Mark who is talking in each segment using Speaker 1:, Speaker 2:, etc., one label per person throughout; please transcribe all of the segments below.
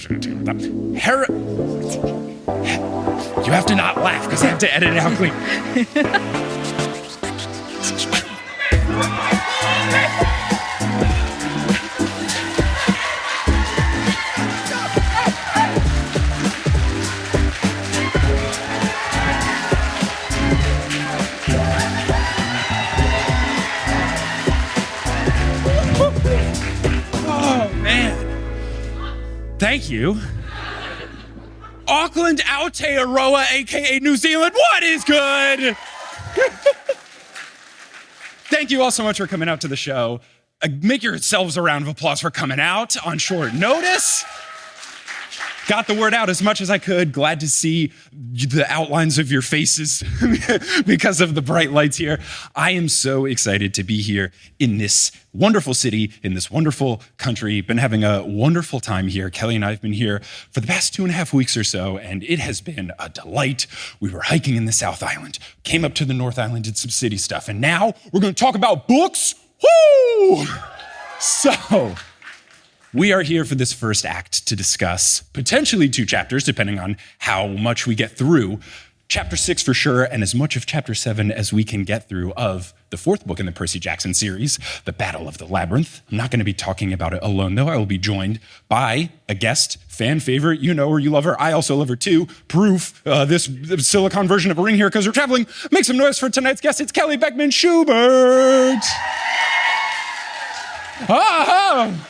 Speaker 1: You have to not laugh because I have to edit it out clean. Oh, man. Thank you. Auckland, Aotearoa, a.k.a. New Zealand, what is good? Thank you all so much for coming out to the show. Make yourselves a round of applause for coming out on short notice. Got the word out as much as I could. Glad to see the outlines of your faces because of the bright lights here. I am so excited to be here in this wonderful city, in this wonderful country. Been having a wonderful time here. Kelly and I have been here for the past 2.5 weeks or so, and it has been a delight. We were hiking in the South Island, came up to the North Island, did some city stuff, and now we're going to talk about books. Woo! So, we are here for this first act to discuss potentially 2 chapters, depending on how much we get through. Chapter 6 for sure, and as much of Chapter 7 as we can get through of the 4th book in the Percy Jackson series, The Battle of the Labyrinth. I'm not going to be talking about it alone, though. I will be joined by a guest, fan favorite. You know her, you love her. I also love her, too. Proof, this silicone version of a ring here because we're traveling. Make some noise for tonight's guest. It's Kelly Beckman Schubert. Oh!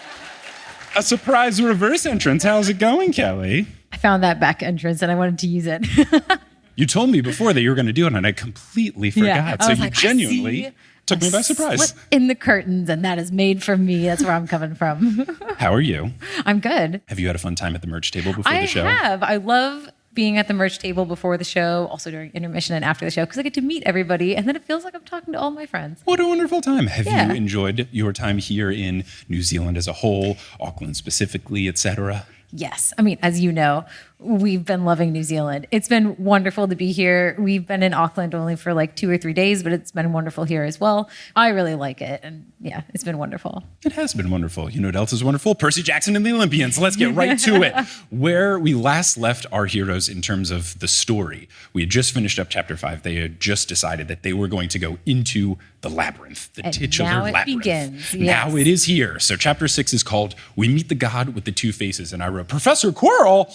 Speaker 1: A surprise reverse entrance. How's it going, Kelly?
Speaker 2: I found that back entrance and I wanted to use it.
Speaker 1: You told me before that you were going to do it, and I completely forgot.
Speaker 2: Yeah,
Speaker 1: so you genuinely took me by surprise.
Speaker 2: In the curtains, and that is made for me. That's where I'm coming from.
Speaker 1: How are you?
Speaker 2: I'm good.
Speaker 1: Have you had a fun time at the merch table before the show?
Speaker 2: I have. I love being at the merch table before the show, also during intermission and after the show, because I get to meet everybody, and then it feels like I'm talking to all my friends.
Speaker 1: What a wonderful time. Have you enjoyed your time here in New Zealand as a whole, Auckland specifically, etc.?
Speaker 2: Yes. I mean, as you know, we've been loving New Zealand. It's been wonderful to be here. We've been in Auckland only for like 2 or 3 days, but it's been wonderful here as well. I really like it. And yeah, it's been wonderful.
Speaker 1: It has been wonderful. You know what else is wonderful? Percy Jackson and the Olympians. Let's get right to it. Where we last left our heroes in terms of the story, we had just finished up chapter 5. They had just decided that they were going to go into the labyrinth, the titular
Speaker 2: now it
Speaker 1: labyrinth.
Speaker 2: Begins. Yes.
Speaker 1: Now it is here. So chapter 6 is called We Meet the God with the Two Faces. And I wrote Professor Quirrell,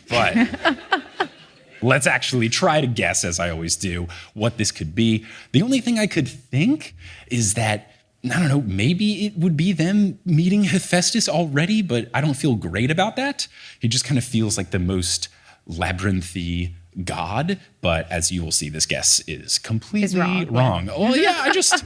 Speaker 1: but let's actually try to guess, as I always do, what this could be. The only thing I could think is that, I don't know, maybe it would be them meeting Hephaestus already, but I don't feel great about that. He just kind of feels like the most labyrinthy god, but as you will see, this guess is completely wrong. Well, yeah, I just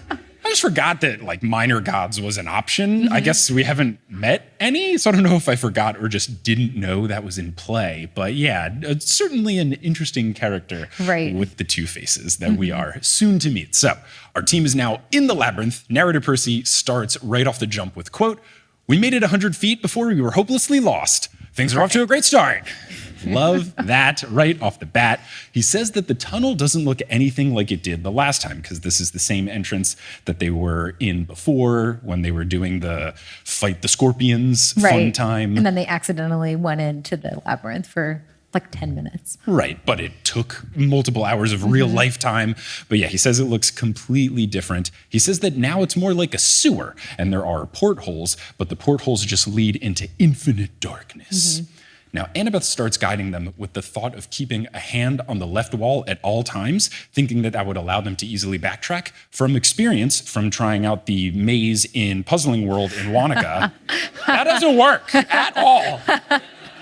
Speaker 1: forgot that like minor gods was an option. Mm-hmm. I guess we haven't met any, so I don't know if I forgot or just didn't know that was in play. But yeah, certainly an interesting character with the two faces that we are soon to meet. So our team is now in the labyrinth. Narrator Percy starts right off the jump with, quote, "We made it 100 feet before we were hopelessly lost. Things are off to a great start." Love that right off the bat. He says that the tunnel doesn't look anything like it did the last time because this is the same entrance that they were in before when they were doing the fight the scorpions fun time.
Speaker 2: And then they accidentally went into the labyrinth for like 10 minutes.
Speaker 1: Right, but it took multiple hours of real lifetime. But yeah, he says it looks completely different. He says that now it's more like a sewer and there are portholes, but the portholes just lead into infinite darkness. Now, Annabeth starts guiding them with the thought of keeping a hand on the left wall at all times, thinking that that would allow them to easily backtrack. From experience, from trying out the maze in Puzzling World in Wanaka, that doesn't work at all.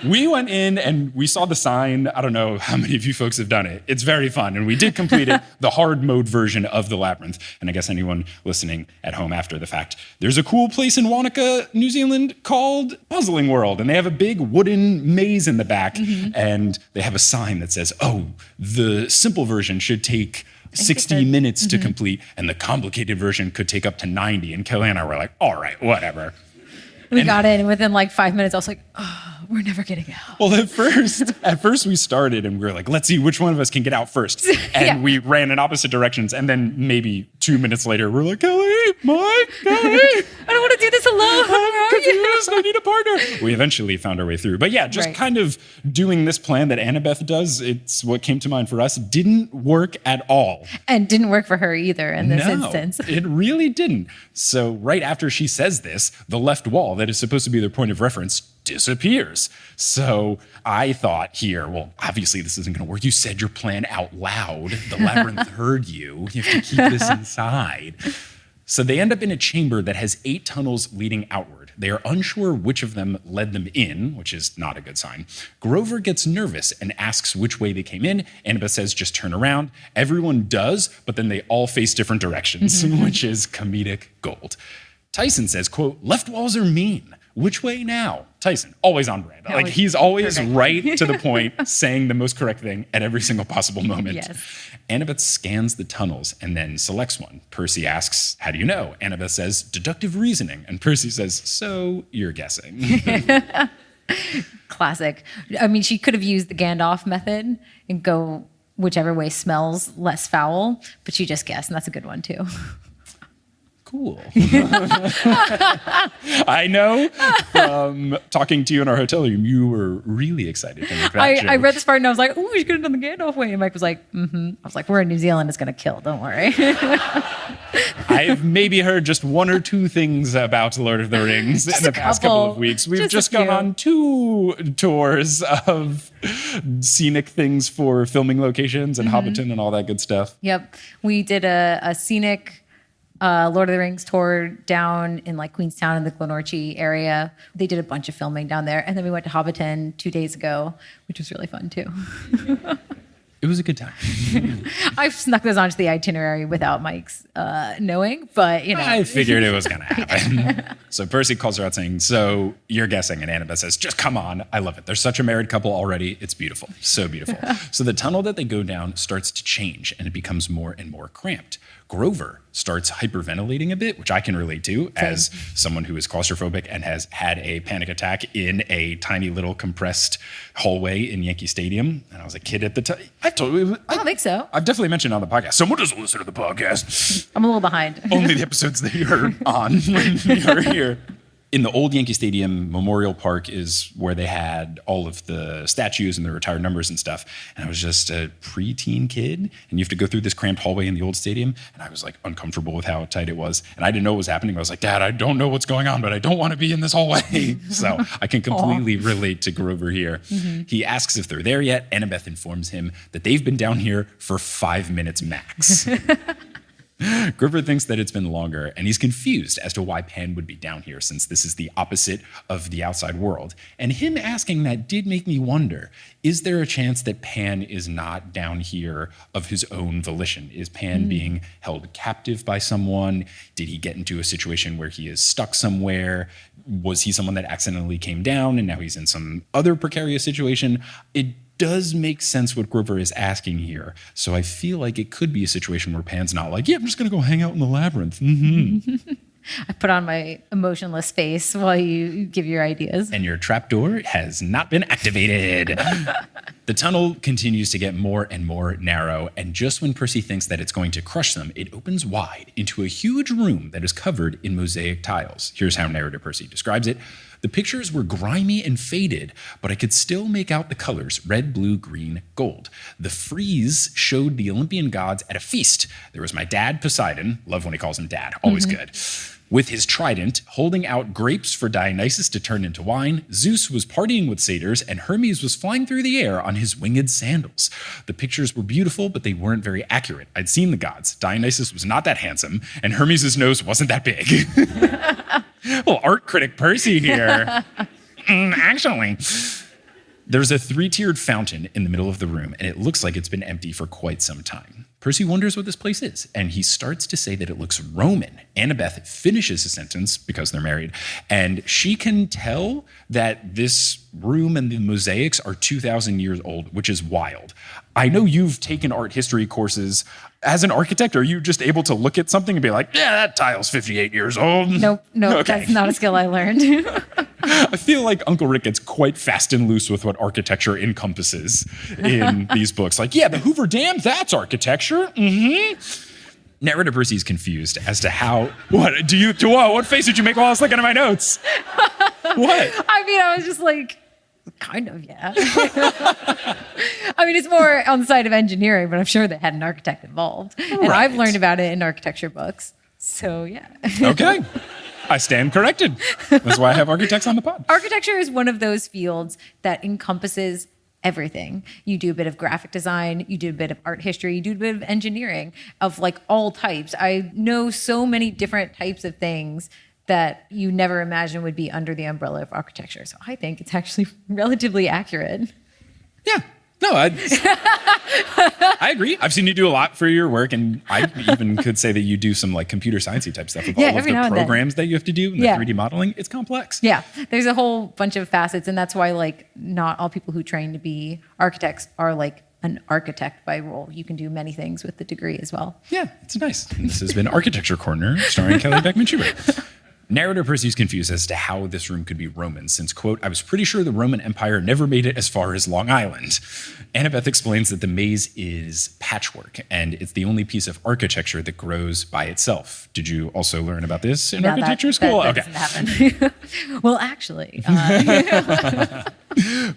Speaker 1: We went in and we saw the sign. I don't know how many of you folks have done it. It's very fun. And we did complete it, the hard mode version of the labyrinth. And I guess anyone listening at home after the fact, there's a cool place in Wanaka, New Zealand called Puzzling World. And they have a big wooden maze in the back. And they have a sign that says, oh, the simple version should take 60 minutes to complete. And the complicated version could take up to 90. And Kelly and I were like, all right, whatever.
Speaker 2: We got in, and within like 5 minutes, I was like, oh, we're never getting out.
Speaker 1: Well, at first we started and we were like, let's see which one of us can get out first. And we ran in opposite directions. And then maybe 2 minutes later, we're like, Kelly, Mike, Kelly.
Speaker 2: I don't want to do this alone.
Speaker 1: confused. I need a partner. We eventually found our way through. But yeah, just kind of doing this plan that Annabeth does, it's what came to mind for us, didn't work at all.
Speaker 2: And didn't work for her either in this instance.
Speaker 1: It really didn't. So right after she says this, the left wall that is supposed to be their point of reference disappears. So I thought here, well, obviously this isn't going to work. You said your plan out loud. The labyrinth heard you. You have to keep this inside. So they end up in a chamber that has 8 tunnels leading outward. They are unsure which of them led them in, which is not a good sign. Grover gets nervous and asks which way they came in. Annabeth says, just turn around. Everyone does, but then they all face different directions, which is comedic gold. Tyson says, quote, left walls are mean. Which way now? Tyson, always on brand. Like he's always right to the point, saying the most correct thing at every single possible moment.
Speaker 2: Yes.
Speaker 1: Annabeth scans the tunnels and then selects one. Percy asks, how do you know? Annabeth says, deductive reasoning. And Percy says, so you're guessing.
Speaker 2: Classic. I mean, she could have used the Gandalf method and go whichever way smells less foul, but she just guessed, and that's a good one too.
Speaker 1: Cool. I know from talking to you in our hotel room, you were really excited to make that joke.
Speaker 2: I read this part and I was like, oh, she could have done the Gandalf way. And Mike was like, I was like, we're in New Zealand. It's going to kill. Don't worry.
Speaker 1: I've maybe heard just 1 or 2 things about Lord of the Rings in the past couple of weeks. We've just gone on 2 tours of scenic things for filming locations and Hobbiton and all that good stuff.
Speaker 2: Yep. We did a scenic Lord of the Rings tour down in like Queenstown in the Glenorchy area. They did a bunch of filming down there. And then we went to Hobbiton 2 days ago, which was really fun too.
Speaker 1: It was a good time.
Speaker 2: I've snuck this onto the itinerary without Mike's knowing, but you know.
Speaker 1: I figured it was going to happen. So Percy calls her out saying, so you're guessing. And Annabeth says, just come on. I love it. They're such a married couple already. It's beautiful. So beautiful. So the tunnel that they go down starts to change and it becomes more and more cramped. Grover starts hyperventilating a bit, which I can relate to as someone who is claustrophobic and has had a panic attack in a tiny little compressed hallway in Yankee Stadium. And I was a kid at the time. I don't
Speaker 2: think so.
Speaker 1: I've definitely mentioned on the podcast. Someone doesn't listen to the podcast.
Speaker 2: I'm a little behind.
Speaker 1: Only the episodes that you're on when you're here. In the old Yankee Stadium, Memorial Park is where they had all of the statues and the retired numbers and stuff. And I was just a preteen kid, and you have to go through this cramped hallway in the old stadium. And I was like uncomfortable with how tight it was. And I didn't know what was happening. I was like, Dad, I don't know what's going on, but I don't want to be in this hallway. So I can completely relate to Grover here. He asks if they're there yet. Annabeth informs him that they've been down here for 5 minutes max. Grover thinks that it's been longer, and he's confused as to why Pan would be down here, since this is the opposite of the outside world. And him asking that did make me wonder, is there a chance that Pan is not down here of his own volition? Is Pan being held captive by someone? Did he get into a situation where he is stuck somewhere? Was he someone that accidentally came down and now he's in some other precarious situation? It does make sense what Grover is asking here. So I feel like it could be a situation where Pan's not like, yeah, I'm just going to go hang out in the labyrinth.
Speaker 2: I put on my emotionless face while you give your ideas.
Speaker 1: And your trapdoor has not been activated. The tunnel continues to get more and more narrow, and just when Percy thinks that it's going to crush them, it opens wide into a huge room that is covered in mosaic tiles. Here's how narrator Percy describes it. The pictures were grimy and faded, but I could still make out the colors: red, blue, green, gold. The frieze showed the Olympian gods at a feast. There was my dad, Poseidon, love when he calls him dad, always good, with his trident, holding out grapes for Dionysus to turn into wine. Zeus was partying with satyrs, and Hermes was flying through the air on his winged sandals. The pictures were beautiful, but they weren't very accurate. I'd seen the gods. Dionysus was not that handsome, and Hermes' nose wasn't that big. Well, art critic Percy here. Actually, there's a 3-tiered fountain in the middle of the room, and it looks like it's been empty for quite some time. Percy wonders what this place is, and he starts to say that it looks Roman. Annabeth finishes his sentence, because they're married, and she can tell that this room and the mosaics are 2,000 years old, which is wild. I know you've taken art history courses. As an architect, are you just able to look at something and be like, yeah, that tile's 58 years old?
Speaker 2: Nope, okay. That's not a skill I learned.
Speaker 1: I feel like Uncle Rick gets quite fast and loose with what architecture encompasses in these books. Like, yeah, the Hoover Dam, that's architecture. Narrator Percy is confused as to how, what face did you make while I was looking at my notes? What?
Speaker 2: I mean, I was just like, kind of, yeah. I mean, it's more on the side of engineering, but I'm sure they had an architect involved. And I've learned about it in architecture books. So, yeah.
Speaker 1: Okay. I stand corrected. That's why I have architects on the pod.
Speaker 2: Architecture is one of those fields that encompasses everything. You do a bit of graphic design, you do a bit of art history, you do a bit of engineering of like all types. I know so many different types of things that you never imagine would be under the umbrella of architecture. So I think it's actually relatively accurate.
Speaker 1: Yeah. No, I agree. I've seen you do a lot for your work, and I even could say that you do some like computer sciencey type stuff with all of the programs that you have to do and the 3D modeling. It's complex.
Speaker 2: Yeah, there's a whole bunch of facets, and that's why like not all people who train to be architects are like an architect by role. You can do many things with the degree as well.
Speaker 1: Yeah, it's nice. And this has been Architecture Corner, starring Kelly Beckman Schubert. Narrator Percy's confused as to how this room could be Roman, since, quote, I was pretty sure the Roman Empire never made it as far as Long Island. Annabeth explains that the maze is patchwork, and it's the only piece of architecture that grows by itself. Did you also learn about this in architecture school?
Speaker 2: That doesn't happen. Well, actually.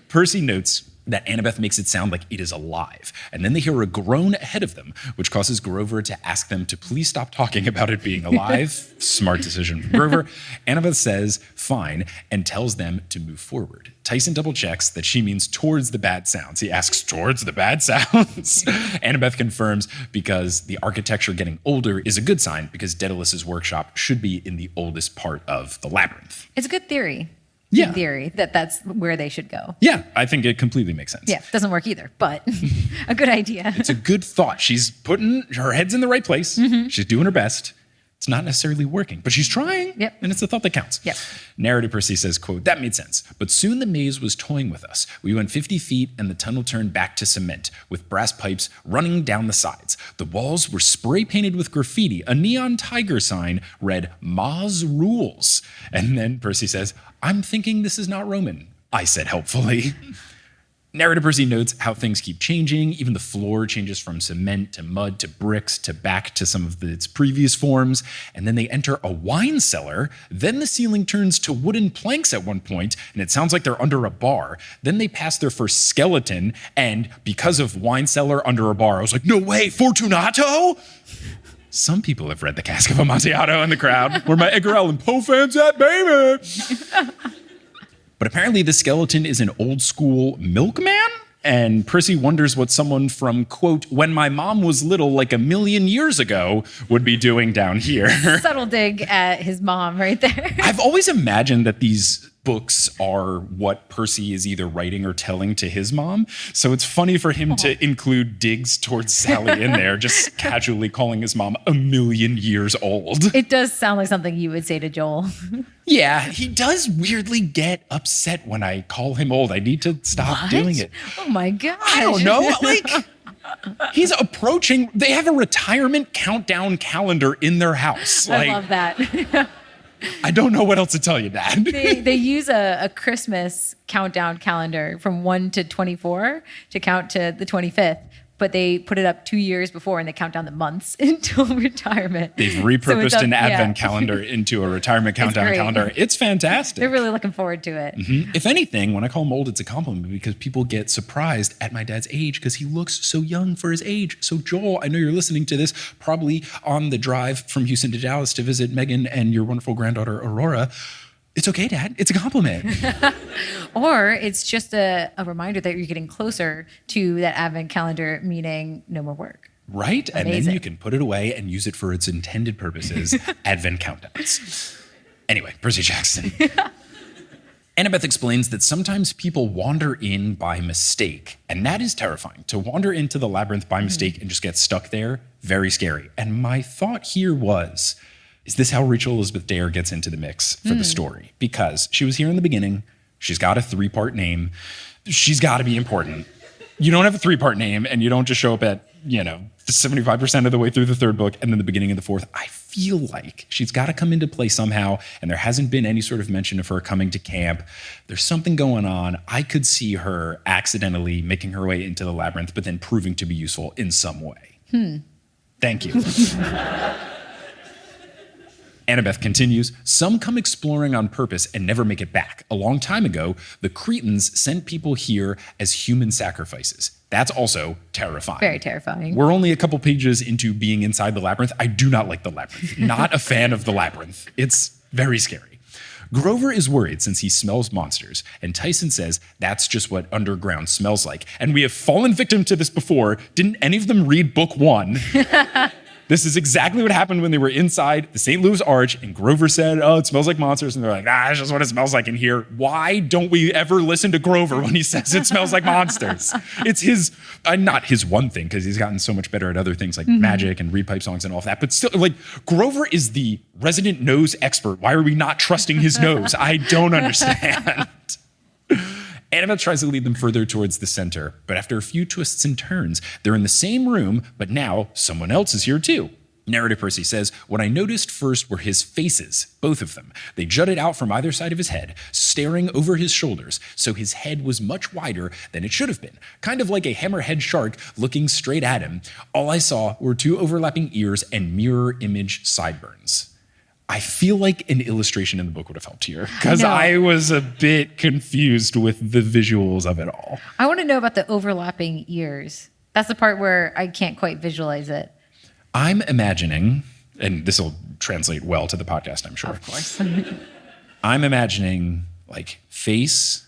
Speaker 1: Percy notes that Annabeth makes it sound like it is alive. And then they hear a groan ahead of them, which causes Grover to ask them to please stop talking about it being alive. Smart decision from Grover. Annabeth says, fine, and tells them to move forward. Tyson double checks that she means towards the bad sounds. He asks, towards the bad sounds? Annabeth confirms because the architecture getting older is a good sign because Daedalus's workshop should be in the oldest part of the labyrinth.
Speaker 2: It's a good theory.
Speaker 1: Yeah.
Speaker 2: In theory, that's where they should go.
Speaker 1: Yeah, I think it completely makes sense.
Speaker 2: Yeah, doesn't work either, but a good idea.
Speaker 1: It's a good thought. She's putting her head's in the right place. Mm-hmm. She's doing her best. It's not necessarily working, but she's trying.
Speaker 2: Yep.
Speaker 1: And it's the thought that counts.
Speaker 2: Yep.
Speaker 1: Narrator Percy says, quote, that made sense. But soon the maze was toying with us. We went 50 feet and the tunnel turned back to cement with brass pipes running down the sides. The walls were spray painted with graffiti. A neon tiger sign read, Ma's Rules. And then Percy says, I'm thinking this is not Roman, I said helpfully. Narrator Percy notes how things keep changing. Even the floor changes from cement to mud to bricks to back to some of its previous forms. And then they enter a wine cellar. Then the ceiling turns to wooden planks at one point, and it sounds like they're under a bar. Then they pass their first skeleton, and because of wine cellar under a bar, I was like, no way, Fortunato? Some people have read the Cask of Amontillado in the crowd. Where my Edgar Allan Poe fans at, baby? But apparently the skeleton is an old school milkman, and Percy wonders what someone from, quote, when my mom was little like a million years ago would be doing down here.
Speaker 2: Subtle dig at his mom right there.
Speaker 1: I've always imagined that these books are what Percy is either writing or telling to his mom. So it's funny for him to include digs towards Sally in there, just casually calling his mom a million years old.
Speaker 2: It does sound like something you would say to Joel.
Speaker 1: Yeah, he does weirdly get upset when I call him old. I need to stop doing it.
Speaker 2: Oh my gosh.
Speaker 1: I don't know. Like, he's approaching, they have a retirement countdown calendar in their house.
Speaker 2: I love that.
Speaker 1: I don't know what else to tell you, Dad.
Speaker 2: They use a Christmas countdown calendar from 1 to 24 to count to the 25th, but they put it up 2 years before and they count down the months until retirement.
Speaker 1: They've repurposed an advent calendar into a retirement countdown calendar. It's fantastic.
Speaker 2: They're really looking forward to it.
Speaker 1: Mm-hmm. If anything, when I call him old, it's a compliment because people get surprised at my dad's age because he looks so young for his age. So Joel, I know you're listening to this probably on the drive from Houston to Dallas to visit Megan and your wonderful granddaughter, Aurora. It's okay, Dad. It's a compliment.
Speaker 2: Or it's just a reminder that you're getting closer to that advent calendar, meaning no more work.
Speaker 1: Right?
Speaker 2: Amazing.
Speaker 1: And then you can put it away and use it for its intended purposes, advent countdowns. Anyway, Percy Jackson. Annabeth explains that sometimes people wander in by mistake, and that is terrifying. To wander into the labyrinth by mistake and just get stuck there, very scary. And my thought here was, is this how Rachel Elizabeth Dare gets into the mix for the story? Because she was here in the beginning. She's got a 3-part name. She's got to be important. You don't have a 3-part name and you don't just show up at, 75% of the way through the 3rd book and then the beginning of the 4th. I feel like she's got to come into play somehow, and there hasn't been any sort of mention of her coming to camp. There's something going on. I could see her accidentally making her way into the labyrinth, but then proving to be useful in some way. Thank you. Annabeth continues, some come exploring on purpose and never make it back. A long time ago, the Cretans sent people here as human sacrifices. That's also terrifying.
Speaker 2: Very terrifying.
Speaker 1: We're only a couple pages into being inside the labyrinth. I do not like the labyrinth. Not a fan of the labyrinth. It's very scary. Grover is worried since he smells monsters, and Tyson says that's just what underground smells like. And we have fallen victim to this before. Didn't any of them read book 1? This is exactly what happened when they were inside the St. Louis Arch, and Grover said, oh, it smells like monsters. And they're like, that's just what it smells like in here. Why don't we ever listen to Grover when he says it smells like monsters? It's his, not his one thing, because he's gotten so much better at other things like magic and reed pipe songs and all of that. But still, like, Grover is the resident nose expert. Why are we not trusting his nose? I don't understand. Annabeth tries to lead them further towards the center, but after a few twists and turns, they're in the same room, but now someone else is here too. Narrator Percy says, what I noticed first were his faces, both of them. They jutted out from either side of his head, staring over his shoulders, so his head was much wider than it should have been, kind of like a hammerhead shark looking straight at him. All I saw were 2 overlapping ears and mirror image sideburns. I feel like an illustration in the book would have helped here, because I was a bit confused with the visuals of it all.
Speaker 2: I want to know about the overlapping ears. That's the part where I can't quite visualize it.
Speaker 1: I'm imagining, and this will translate well to the podcast, I'm sure.
Speaker 2: Of course.
Speaker 1: I'm imagining like face,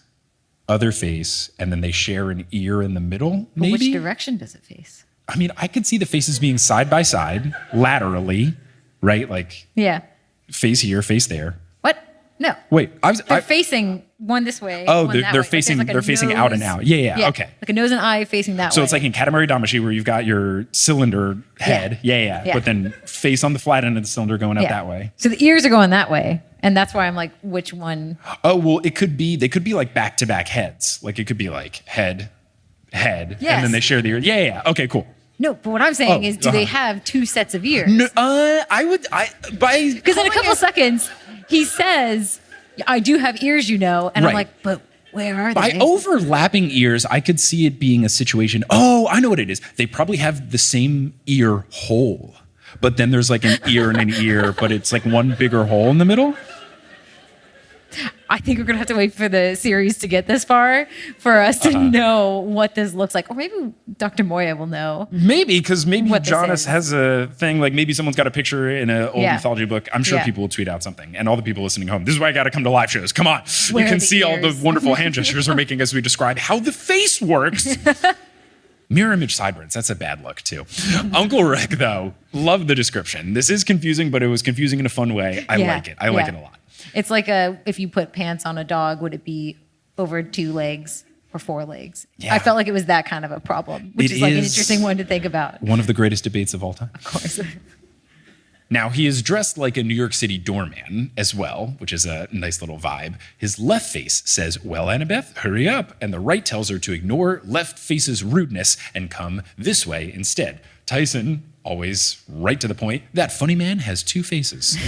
Speaker 1: other face, and then they share an ear in the middle, maybe?
Speaker 2: Which direction does it face?
Speaker 1: I mean, I could see the faces being side by side, laterally, right? Like,
Speaker 2: yeah.
Speaker 1: Face here, face there.
Speaker 2: What? No.
Speaker 1: Wait,
Speaker 2: they're facing one this way.
Speaker 1: Oh,
Speaker 2: one that
Speaker 1: they're
Speaker 2: way.
Speaker 1: facing.
Speaker 2: Like
Speaker 1: they're facing out and out. Yeah. Okay.
Speaker 2: Like a nose and eye facing that way.
Speaker 1: So it's like in Katamari Dmaacy where you've got your cylinder head. Yeah. But then face on the flat end of the cylinder going out that way.
Speaker 2: So the ears are going that way, and that's why I'm like, which one?
Speaker 1: Oh well, it could be. They could be like back to back heads. Like it could be like head, and then they share the ear. Yeah. Okay, cool.
Speaker 2: No, but what I'm saying is, do they have 2 sets of ears?
Speaker 1: No, because
Speaker 2: in a couple seconds, he says, I do have ears, and I'm like, but where are they?
Speaker 1: By overlapping ears, I could see it being a situation. Oh, I know what it is. They probably have the same ear hole, but then there's like an ear and an ear, but it's like one bigger hole in the middle.
Speaker 2: I think we're going to have to wait for the series to get this far for us to know what this looks like. Or maybe Dr. Moya will know.
Speaker 1: Maybe, because maybe Jonas has a thing, like maybe someone's got a picture in an old mythology book. I'm sure people will tweet out something. And all the people listening home, this is why I got to come to live shows. Come on. You can see all the wonderful hand gestures we're making as we describe how the face works. Mirror image sideburns, that's a bad look too. Uncle Rick, though, loved the description. This is confusing, but it was confusing in a fun way. I like it. I like it a lot.
Speaker 2: It's like if you put pants on a dog, would it be over 2 legs or 4 legs? Yeah. I felt like it was that kind of a problem, which is like an interesting one to think about.
Speaker 1: One of the greatest debates of all time.
Speaker 2: Of course.
Speaker 1: Now, he is dressed like a New York City doorman as well, which is a nice little vibe. His left face says, well, Annabeth, hurry up. And the right tells her to ignore left face's rudeness and come this way instead. Tyson, always right to the point, that funny man has 2 faces.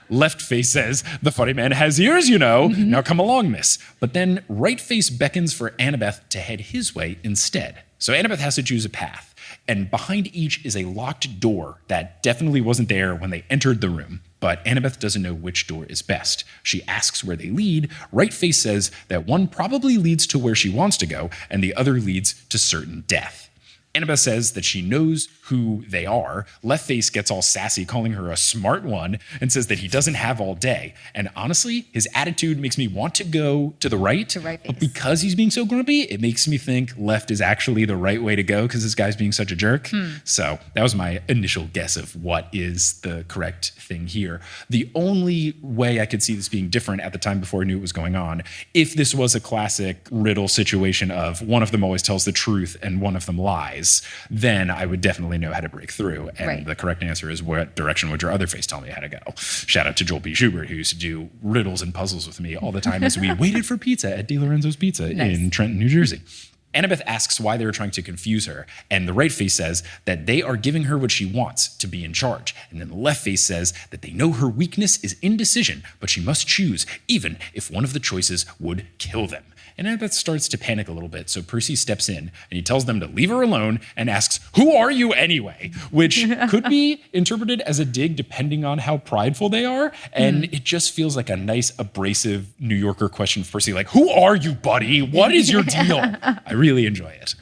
Speaker 1: Left face says, the funny man has ears, Now come along, miss. But then right face beckons for Annabeth to head his way instead. So Annabeth has to choose a path. And behind each is a locked door that definitely wasn't there when they entered the room. But Annabeth doesn't know which door is best. She asks where they lead. Right face says that one probably leads to where she wants to go, and the other leads to certain death. Annabeth says that she knows who they are. Left face gets all sassy, calling her a smart one, and says that he doesn't have all day. And honestly, his attitude makes me want to go to the right.
Speaker 2: To right face.
Speaker 1: But because he's being so grumpy, it makes me think left is actually the right way to go because this guy's being such a jerk. So that was my initial guess of what is the correct thing here. The only way I could see this being different at the time before I knew what was going on, if this was a classic riddle situation of one of them always tells the truth and one of them lies, then I would definitely know how to break through. And the correct answer is, what direction would your other face tell me how to go? Shout out to Joel P. Schubert, who used to do riddles and puzzles with me all the time as we waited for pizza at De Lorenzo's Pizza in Trenton, New Jersey. Annabeth asks why they're trying to confuse her, and the right face says that they are giving her what she wants, to be in charge. And then the left face says that they know her weakness is indecision, but she must choose, even if one of the choices would kill them. And Annabeth starts to panic a little bit, so Percy steps in and he tells them to leave her alone and asks, "Who are you anyway?" Which could be interpreted as a dig depending on how prideful they are. And it just feels like a nice, abrasive New Yorker question for Percy, like, "Who are you, buddy? What is your deal?" I really enjoy it.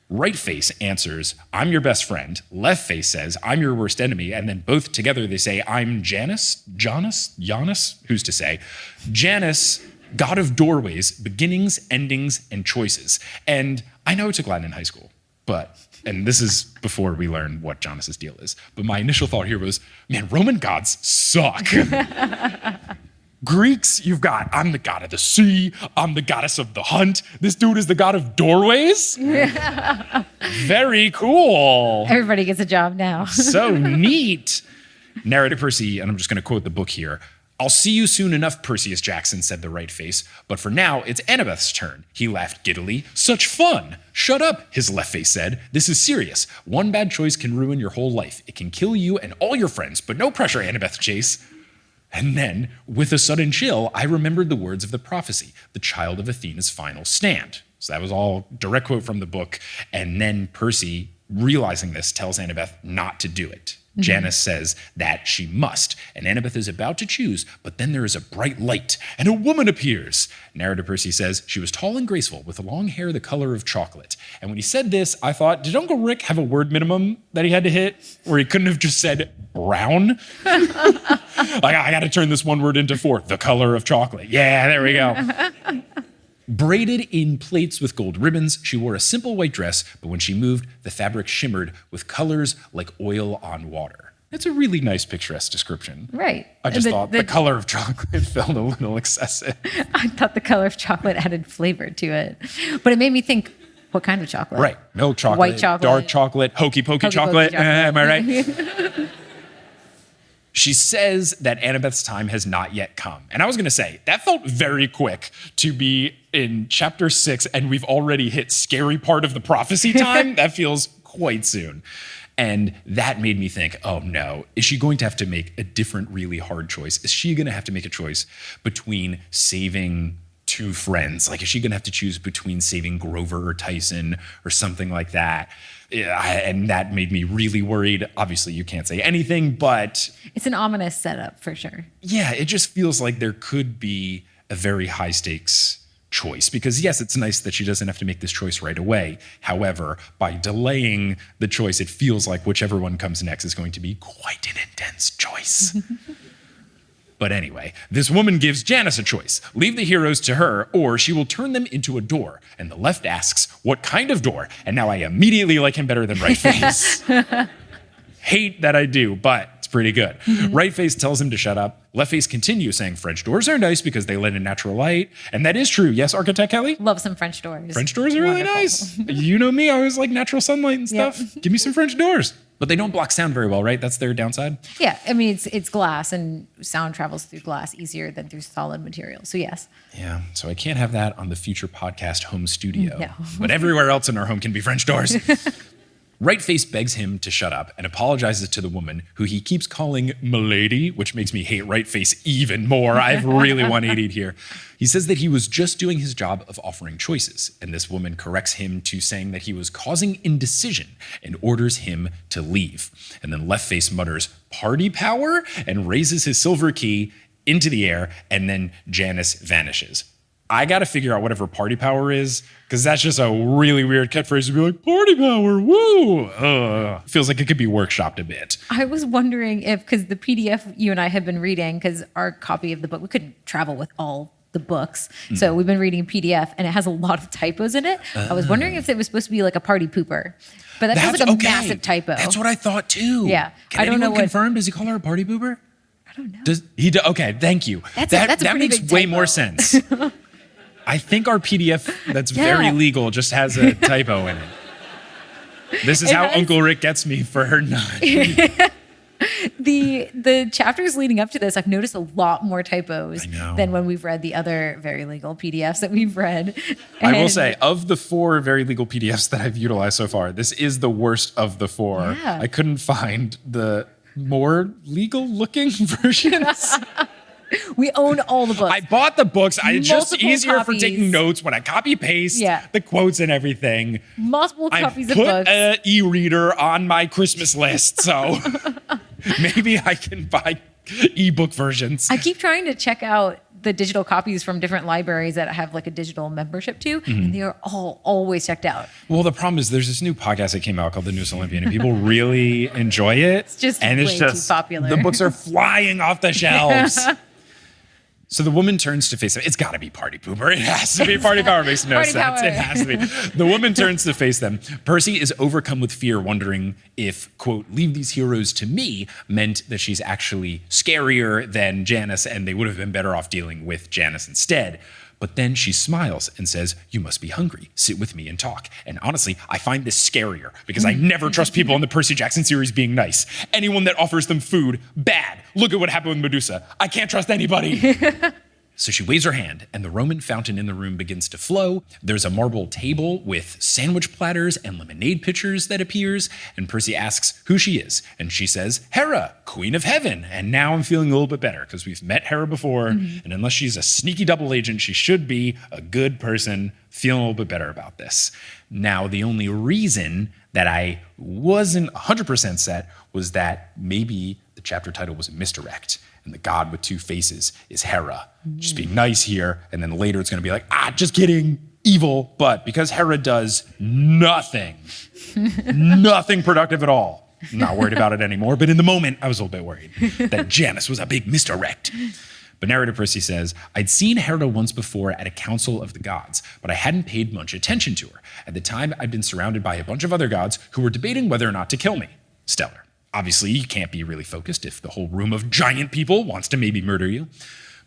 Speaker 1: Right face answers, "I'm your best friend." Left face says, "I'm your worst enemy." And then both together they say, "I'm Janus? Who's to say? Janus, God of doorways, beginnings, endings, and choices." And I know I took Latin in high school, and this is before we learn what Janus's deal is, but my initial thought here was, man, Roman gods suck. Greeks, you've got, I'm the god of the sea, I'm the goddess of the hunt. This dude is the god of doorways? Very cool.
Speaker 2: Everybody gets a job now.
Speaker 1: So neat. Narrator Percy, and I'm just going to quote the book here. "I'll see you soon enough, Perseus Jackson," said the right face. "But for now, it's Annabeth's turn." He laughed giddily. "Such fun." "Shut up," his left face said. "This is serious. One bad choice can ruin your whole life. It can kill you and all your friends, but no pressure, Annabeth Chase." And then, with a sudden chill, I remembered the words of the prophecy, the child of Athena's final stand. So that was all direct quote from the book. And then Percy, realizing this, tells Annabeth not to do it. Janus says that she must, and Annabeth is about to choose, but then there is a bright light, and a woman appears. Narrator Percy says she was tall and graceful, with long hair the color of chocolate. And when he said this, I thought, did Uncle Rick have a word minimum that he had to hit, where he couldn't have just said brown? Like, I got to turn this one word into 4, the color of chocolate. Yeah, there we go. Braided in plaits with gold ribbons, she wore a simple white dress, but when she moved, the fabric shimmered with colors like oil on water. That's a really nice picturesque description.
Speaker 2: Right.
Speaker 1: I just thought the color of chocolate felt a little excessive.
Speaker 2: I thought the color of chocolate added flavor to it. But it made me think, what kind of chocolate?
Speaker 1: Right. Milk chocolate,
Speaker 2: white chocolate,
Speaker 1: dark chocolate, hokey pokey chocolate. Am I right? She says that Annabeth's time has not yet come. And I was going to say, that felt very quick to be in chapter 6 and we've already hit scary part of the prophecy time. That feels quite soon. And that made me think, oh no, is she going to have to make a different, really hard choice? Is she going to have to make a choice between saving 2 friends? Like, is she going to have to choose between saving Grover or Tyson or something like that? And that made me really worried. Obviously, you can't say anything, but
Speaker 2: it's an ominous setup for sure.
Speaker 1: Yeah, it just feels like there could be a very high stakes choice because yes, it's nice that she doesn't have to make this choice right away. However, by delaying the choice, it feels like whichever one comes next is going to be quite an intense choice. But anyway, this woman gives Janus a choice. Leave the heroes to her, or she will turn them into a door. And the left asks, what kind of door? And now I immediately like him better than right face. Hate that I do, but it's pretty good. Right face tells him to shut up. Left face continues saying French doors are nice because they let in natural light. And that is true. Yes, Architect Kelly?
Speaker 2: Love some French doors.
Speaker 1: French doors are really nice. You know me, I always like natural sunlight and stuff. Yep. Give me some French doors. But they don't block sound very well, right? That's their downside?
Speaker 2: Yeah, I mean, it's glass, and sound travels through glass easier than through solid material, so yes.
Speaker 1: Yeah, so I can't have that on the future podcast home studio.
Speaker 2: No.
Speaker 1: But everywhere else in our home can be French doors. Right face begs him to shut up and apologizes to the woman, who he keeps calling Milady, which makes me hate right face even more. I've really 180'd here. He says that he was just doing his job of offering choices, and this woman corrects him to saying that he was causing indecision and orders him to leave. And then left face mutters, party power, and raises his silver key into the air, and then Janus vanishes. I got to figure out whatever party power is, because that's just a really weird catchphrase to be like, party power, woo! Feels like it could be workshopped a bit.
Speaker 2: I was wondering if, because the PDF you and I have been reading, because our copy of the book, we couldn't travel with all the books. So we've been reading PDF, and it has a lot of typos in it. I was wondering if it was supposed to be like a party pooper. But that feels like a massive typo.
Speaker 1: That's what I thought too.
Speaker 2: Yeah.
Speaker 1: I don't know what confirm. Does he call her a party pooper?
Speaker 2: I don't know.
Speaker 1: Does he? Okay, thank you.
Speaker 2: That
Speaker 1: makes way more sense. I think our PDF that's very legal just has a typo in it. This is how Uncle Rick gets me for her not.
Speaker 2: The chapters leading up to this, I've noticed a lot more typos
Speaker 1: I know.
Speaker 2: than when we've read the other very legal PDFs that we've read.
Speaker 1: I will
Speaker 2: And-
Speaker 1: say, of the 4 very legal PDFs that I've utilized so far, this is the worst of the 4.
Speaker 2: Yeah.
Speaker 1: I couldn't find the more legal looking versions.
Speaker 2: we own all the books.
Speaker 1: I bought the books. It's just
Speaker 2: Multiple
Speaker 1: easier
Speaker 2: copies.
Speaker 1: for taking notes when I copy paste
Speaker 2: Yeah.
Speaker 1: the quotes and everything.
Speaker 2: Multiple
Speaker 1: I
Speaker 2: copies of
Speaker 1: put
Speaker 2: books.
Speaker 1: an e-reader on my Christmas list, so maybe I can buy ebook versions.
Speaker 2: I keep trying to check out the digital copies from different libraries that I have like a digital membership to, and they are all always checked out.
Speaker 1: Well, the problem is there's this new podcast that came out called The Newest Olympian, and people really enjoy it. It's
Speaker 2: just way too popular.
Speaker 1: The books are flying off the shelves. So the woman turns to face them. It's got to be Party Pooper. It has to be. Party Power makes no
Speaker 2: Party
Speaker 1: sense.
Speaker 2: Power.
Speaker 1: It has to be. The woman turns to face them. Percy is overcome with fear, wondering if, quote, leave these heroes to me meant that she's actually scarier than Janice and they would have been better off dealing with Janice instead. But then she smiles and says, you must be hungry. Sit with me and talk. And honestly, I find this scarier because I never trust people in the Percy Jackson series being nice. Anyone that offers them food, bad. Look at what happened with Medusa. I can't trust anybody. So she waves her hand, and the Roman fountain in the room begins to flow. There's a marble table with sandwich platters and lemonade pitchers that appears, and Percy asks who she is, and she says, Hera, Queen of Heaven. And now I'm feeling a little bit better, because we've met Hera before, and unless she's a sneaky double agent, she should be a good person. Feeling a little bit better about this. Now, the only reason that I wasn't 100% set was that maybe the chapter title was a misdirect, and the god with 2 faces is Hera. Just being nice here, and then later it's going to be like, just kidding, evil. But because Hera does nothing, nothing productive at all, I'm not worried about it anymore. But in the moment, I was a little bit worried that Janice was a big misdirect. But narrator Percy says, I'd seen Hera once before at a council of the gods, but I hadn't paid much attention to her. At the time, I'd been surrounded by a bunch of other gods who were debating whether or not to kill me. Stellar. Obviously, you can't be really focused if the whole room of giant people wants to maybe murder you.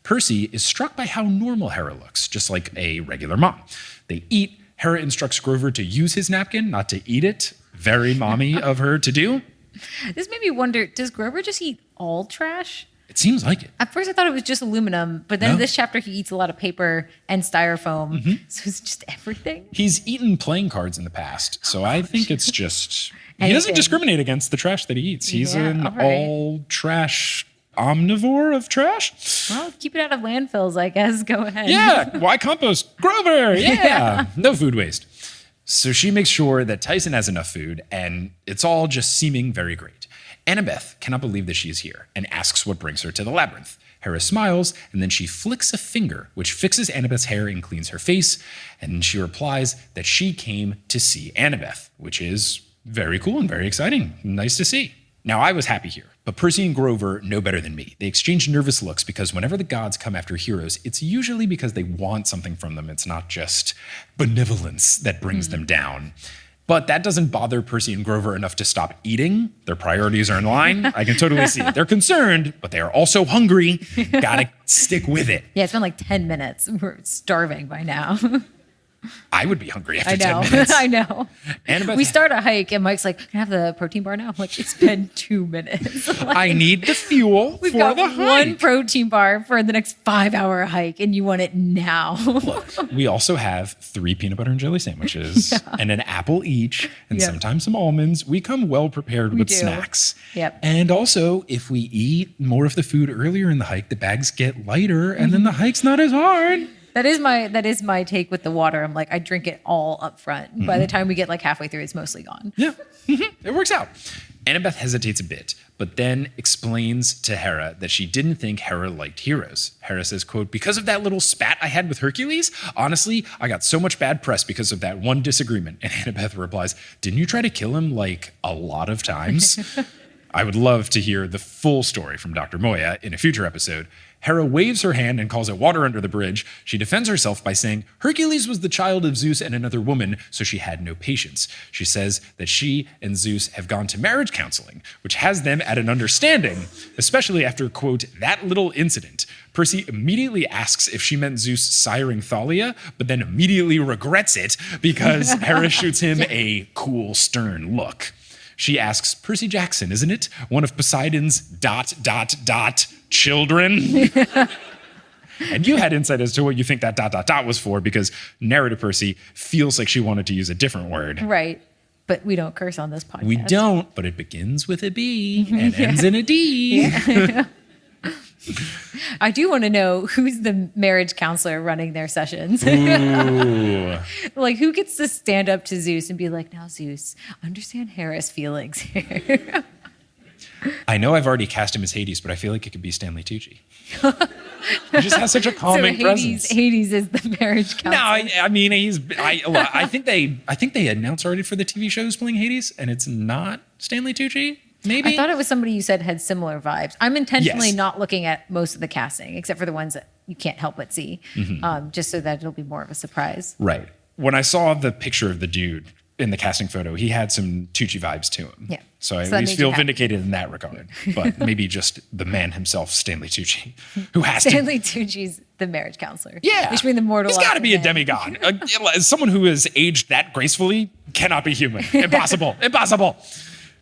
Speaker 1: Percy is struck by how normal Hera looks, just like a regular mom. They eat. Hera instructs Grover to use his napkin, not to eat it. Very mommy of her to do.
Speaker 2: This made me wonder, does Grover just eat all trash?
Speaker 1: It seems like it.
Speaker 2: At first I thought it was just aluminum, but then
Speaker 1: No.
Speaker 2: in this chapter he eats a lot of paper and styrofoam. So it's just everything.
Speaker 1: He's eaten playing cards in the past, so I think it's just... He
Speaker 2: Anything.
Speaker 1: doesn't discriminate against the trash that he eats. He's
Speaker 2: Yeah,
Speaker 1: an
Speaker 2: all right.
Speaker 1: all-trash omnivore of trash.
Speaker 2: Well, keep it out of landfills, I guess. Go ahead.
Speaker 1: Yeah, why compost? Grover, yeah. No food waste. So she makes sure that Tyson has enough food, and it's all just seeming very great. Annabeth cannot believe that she is here and asks what brings her to the labyrinth. Hera smiles, and then she flicks a finger, which fixes Annabeth's hair and cleans her face, and she replies that she came to see Annabeth, which is very cool and very exciting. Nice to see. Now, I was happy here, but Percy and Grover know better than me. They exchange nervous looks because whenever the gods come after heroes, it's usually because they want something from them. It's not just benevolence that brings them down. But that doesn't bother Percy and Grover enough to stop eating. Their priorities are in line. I can totally see it. They're concerned, but they are also hungry. Gotta stick with it.
Speaker 2: Yeah, it's been like 10 minutes. We're starving by now.
Speaker 1: I would be hungry after
Speaker 2: I
Speaker 1: 10
Speaker 2: know.
Speaker 1: minutes.
Speaker 2: I know.
Speaker 1: Annabeth-
Speaker 2: We start a hike and Mike's like, can I have the protein bar now? I'm like, it's been 2 minutes. Like,
Speaker 1: I need the fuel
Speaker 2: we've
Speaker 1: for
Speaker 2: got
Speaker 1: the
Speaker 2: one
Speaker 1: hike.
Speaker 2: protein bar for the next 5-hour hike and you want it now.
Speaker 1: Look, we also have 3 peanut butter and jelly sandwiches and an apple each and
Speaker 2: Yep.
Speaker 1: sometimes some almonds. We come well prepared with
Speaker 2: do.
Speaker 1: snacks.
Speaker 2: Yep.
Speaker 1: And also, if we eat more of the food earlier in the hike, the bags get lighter and then the hike's not as hard.
Speaker 2: That is my take with the water. I'm like, I drink it all up front. By the time we get like halfway through, it's mostly gone.
Speaker 1: Yeah, it works out. Annabeth hesitates a bit, but then explains to Hera that she didn't think Hera liked heroes. Hera says, quote, because of that little spat I had with Hercules, honestly, I got so much bad press because of that one disagreement. And Annabeth replies, didn't you try to kill him like a lot of times? I would love to hear the full story from Dr. Moya in a future episode. Hera waves her hand and calls it water under the bridge. She defends herself by saying Hercules was the child of Zeus and another woman, so she had no patience. She says that she and Zeus have gone to marriage counseling, which has them at an understanding, especially after, quote, that little incident. Percy immediately asks if she meant Zeus siring Thalia, but then immediately regrets it because Hera shoots him a cool, stern look. She asks, Percy Jackson, isn't it? One of Poseidon's ... children? And you had insight as to what you think that ... was for, because narrative Percy feels like she wanted to use a different word.
Speaker 2: Right. But we don't curse on this podcast.
Speaker 1: We don't, but it begins with a B and ends in a D.
Speaker 2: Yeah. I do want to know who's the marriage counselor running their sessions.
Speaker 1: Ooh.
Speaker 2: Like, who gets to stand up to Zeus and be like, now, Zeus, understand Hera's feelings here.
Speaker 1: I know I've already cast him as Hades, but I feel like it could be Stanley Tucci. He just has such a calming presence.
Speaker 2: Hades is the marriage counselor.
Speaker 1: No, I mean I think they announced already for the TV show who's playing Hades, and it's not Stanley Tucci. Maybe
Speaker 2: I thought it was somebody you said had similar vibes. I'm intentionally
Speaker 1: Yes.
Speaker 2: not looking at most of the casting, except for the ones that you can't help but see, just so that it'll be more of a surprise.
Speaker 1: Right. When I saw the picture of the dude in the casting photo, he had some Tucci vibes to him.
Speaker 2: Yeah.
Speaker 1: So I
Speaker 2: So
Speaker 1: at
Speaker 2: that
Speaker 1: least
Speaker 2: made you
Speaker 1: feel
Speaker 2: happy.
Speaker 1: vindicated in that regard. But maybe just the man himself, Stanley Tucci, who has
Speaker 2: Stanley Tucci's the marriage counselor.
Speaker 1: Yeah.
Speaker 2: Which means the mortal.
Speaker 1: He's got to be a
Speaker 2: man.
Speaker 1: demigod. Someone who has aged that gracefully cannot be human. Impossible. Impossible.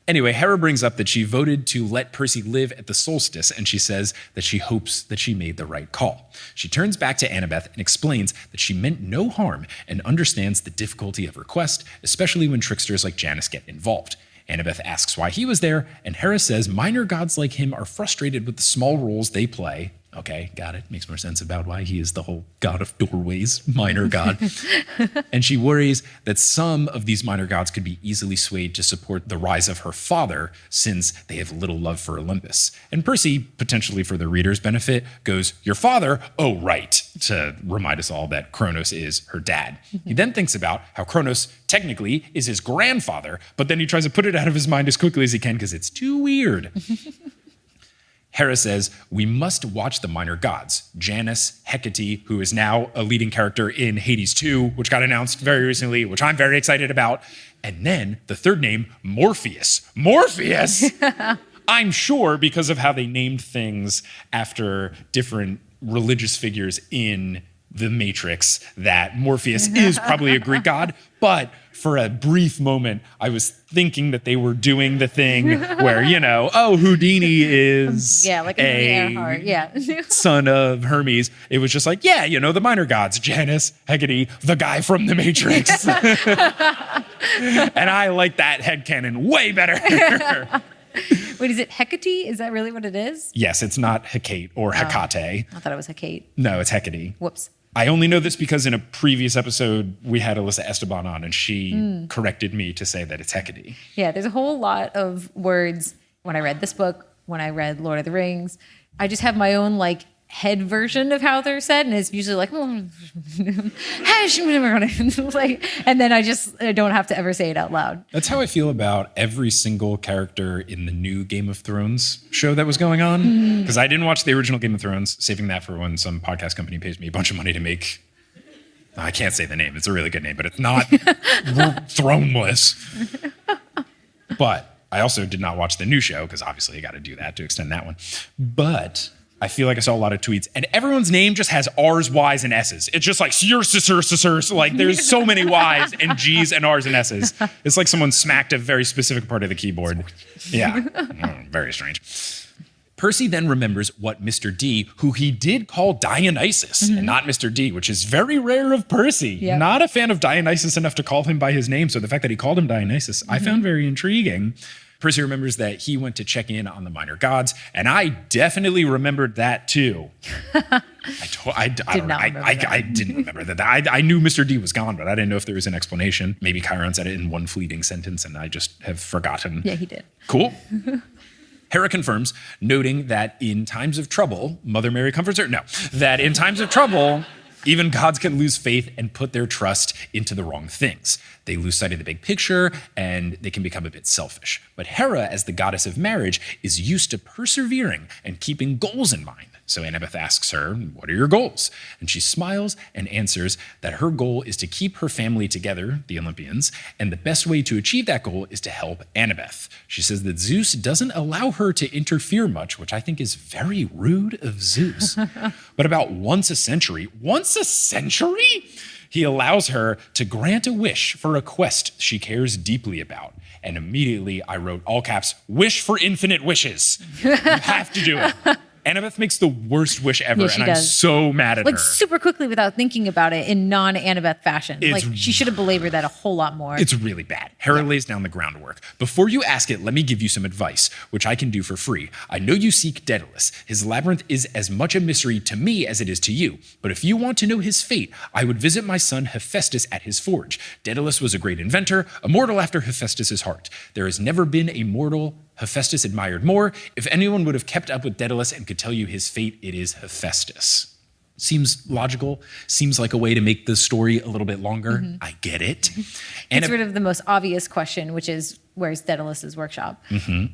Speaker 1: Anyway, Hera brings up that she voted to let Percy live at the solstice, and she says that she hopes that she made the right call. She turns back to Annabeth and explains that she meant no harm and understands the difficulty of her quest, especially when tricksters like Janus get involved. Annabeth asks why he was there, and Hera says minor gods like him are frustrated with the small roles they play. Okay, got it. Makes more sense about why he is the whole god of doorways, minor god. And she worries that some of these minor gods could be easily swayed to support the rise of her father, since they have little love for Olympus. And Percy, potentially for the reader's benefit, goes, your father? Oh, right, to remind us all that Kronos is her dad. He then thinks about how Kronos technically is his grandfather, but then he tries to put it out of his mind as quickly as he can because it's too weird. Hera says, we must watch the minor gods. Janus, Hecate, who is now a leading character in Hades 2, which got announced very recently, which I'm very excited about. And then the third name, Morpheus. Morpheus! I'm sure because of how they named things after different religious figures in the Matrix, that Morpheus is probably a Greek god, but for a brief moment, I was thinking that they were doing the thing where, Houdini is
Speaker 2: like Earhart. Yeah.
Speaker 1: son of Hermes. It was just like, the minor gods, Janus, Hecate, the guy from the Matrix. And I like that headcanon way better.
Speaker 2: Wait, is it Hecate? Is that really what it is?
Speaker 1: Yes, it's not Hecate or Hecate.
Speaker 2: I thought it was Hecate.
Speaker 1: No, it's Hecate.
Speaker 2: Whoops.
Speaker 1: I only know this because in a previous episode, we had Alyssa Esteban on, and she corrected me to say that it's Hecate.
Speaker 2: Yeah, there's a whole lot of words. When I read this book, when I read Lord of the Rings, I just have my own head version of how they're said, and it's usually like, and then I don't have to ever say it out loud.
Speaker 1: That's how I feel about every single character in the new Game of Thrones show that was going on. Because I didn't watch the original Game of Thrones, saving that for when some podcast company pays me a bunch of money to make. I can't say the name. It's a really good name, but it's not Throneless. But I also did not watch the new show, because obviously I got to do that to extend that one. But I feel like I saw a lot of tweets, and everyone's name just has R's, Y's, and S's. It's just like, there's so many Y's and G's and R's and S's. It's like someone smacked a very specific part of the keyboard. Yeah, very strange. Percy then remembers what Mr. D, who he did call Dionysus, and not Mr. D, which is very rare of Percy.
Speaker 2: Yep.
Speaker 1: Not a fan of Dionysus enough to call him by his name, so the fact that he called him Dionysus, I found very intriguing. Percy remembers that he went to check in on the minor gods, and I definitely remembered that too. I didn't remember that. I knew Mr. D was gone, but I didn't know if there was an explanation. Maybe Chiron said it in one fleeting sentence, and I just have forgotten.
Speaker 2: Yeah, he did.
Speaker 1: Cool. Hera confirms, noting that in times of trouble, Mother Mary comforts her. No, that in times of trouble, even gods can lose faith and put their trust into the wrong things. They lose sight of the big picture, and they can become a bit selfish. But Hera, as the goddess of marriage, is used to persevering and keeping goals in mind. So Annabeth asks her, what are your goals? And she smiles and answers that her goal is to keep her family together, the Olympians, and the best way to achieve that goal is to help Annabeth. She says that Zeus doesn't allow her to interfere much, which I think is very rude of Zeus. But about once a century, He allows her to grant a wish for a quest she cares deeply about. And immediately I wrote all caps, wish for infinite wishes. You have to do it. Annabeth makes the worst wish ever,
Speaker 2: Yeah, she
Speaker 1: and I'm
Speaker 2: does.
Speaker 1: so mad at her.
Speaker 2: Super quickly without thinking about it in non-Annabeth fashion.
Speaker 1: It's-
Speaker 2: She should have belabored that a whole lot more.
Speaker 1: It's really bad. Hera lays down the groundwork. Before you ask it, let me give you some advice, which I can do for free. I know you seek Daedalus. His labyrinth is as much a mystery to me as it is to you. But if you want to know his fate, I would visit my son Hephaestus at his forge. Daedalus was a great inventor, a mortal after Hephaestus' heart. There has never been a mortal Hephaestus admired more. If anyone would have kept up with Daedalus and could tell you his fate, it is Hephaestus. Seems logical. Seems like a way to make the story a little bit longer. I get it.
Speaker 2: Gets rid of the most obvious question, which is, where's Daedalus's workshop?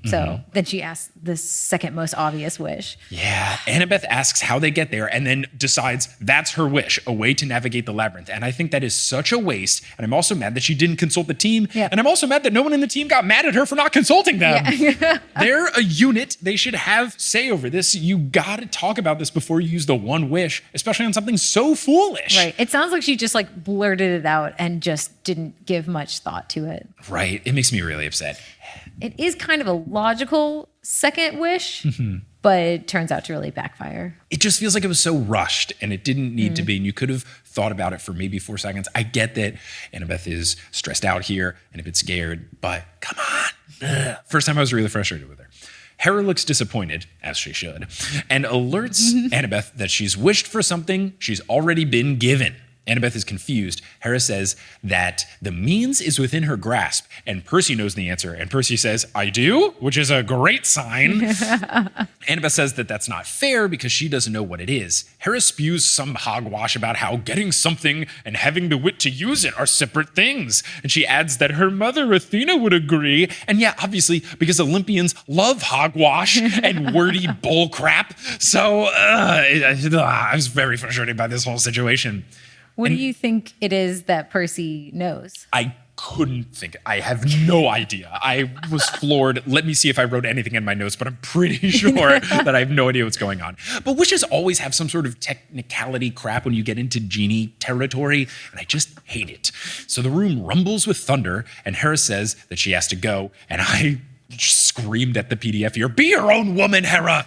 Speaker 2: So then she asks the second most obvious wish.
Speaker 1: Yeah, Annabeth asks how they get there and then decides that's her wish, a way to navigate the labyrinth. And I think that is such a waste. And I'm also mad that she didn't consult the team.
Speaker 2: Yeah.
Speaker 1: And I'm also mad that no one in the team got mad at her for not consulting them.
Speaker 2: Yeah.
Speaker 1: They're a unit. They should have say over this. You got to talk about this before you use the one wish, especially on something so foolish.
Speaker 2: Right. It sounds like she just blurted it out and just didn't give much thought to it.
Speaker 1: Right. It makes me really upset.
Speaker 2: It is kind of a logical second wish, but it turns out to really backfire.
Speaker 1: It just feels like it was so rushed and it didn't need to be. And you could have thought about it for maybe 4 seconds. I get that Annabeth is stressed out here and a bit scared, but come on. Ugh. First time I was really frustrated with her. Hera looks disappointed, as she should, and alerts Annabeth that she's wished for something she's already been given. Annabeth is confused. Hera says that the means is within her grasp, and Percy knows the answer. And Percy says, I do, which is a great sign. Annabeth says that that's not fair because she doesn't know what it is. Hera spews some hogwash about how getting something and having the wit to use it are separate things. And she adds that her mother, Athena, would agree. And yeah, obviously, because Olympians love hogwash and wordy bull crap. So I was very frustrated by this whole situation.
Speaker 2: What do you think it is that Percy knows?
Speaker 1: I couldn't think. I have no idea. I was floored. Let me see if I wrote anything in my notes, but I'm pretty sure that I have no idea what's going on. But wishes always have some sort of technicality crap when you get into genie territory, and I just hate it. So the room rumbles with thunder, and Hera says that she has to go, and I screamed at the PDF here, be your own woman, Hera.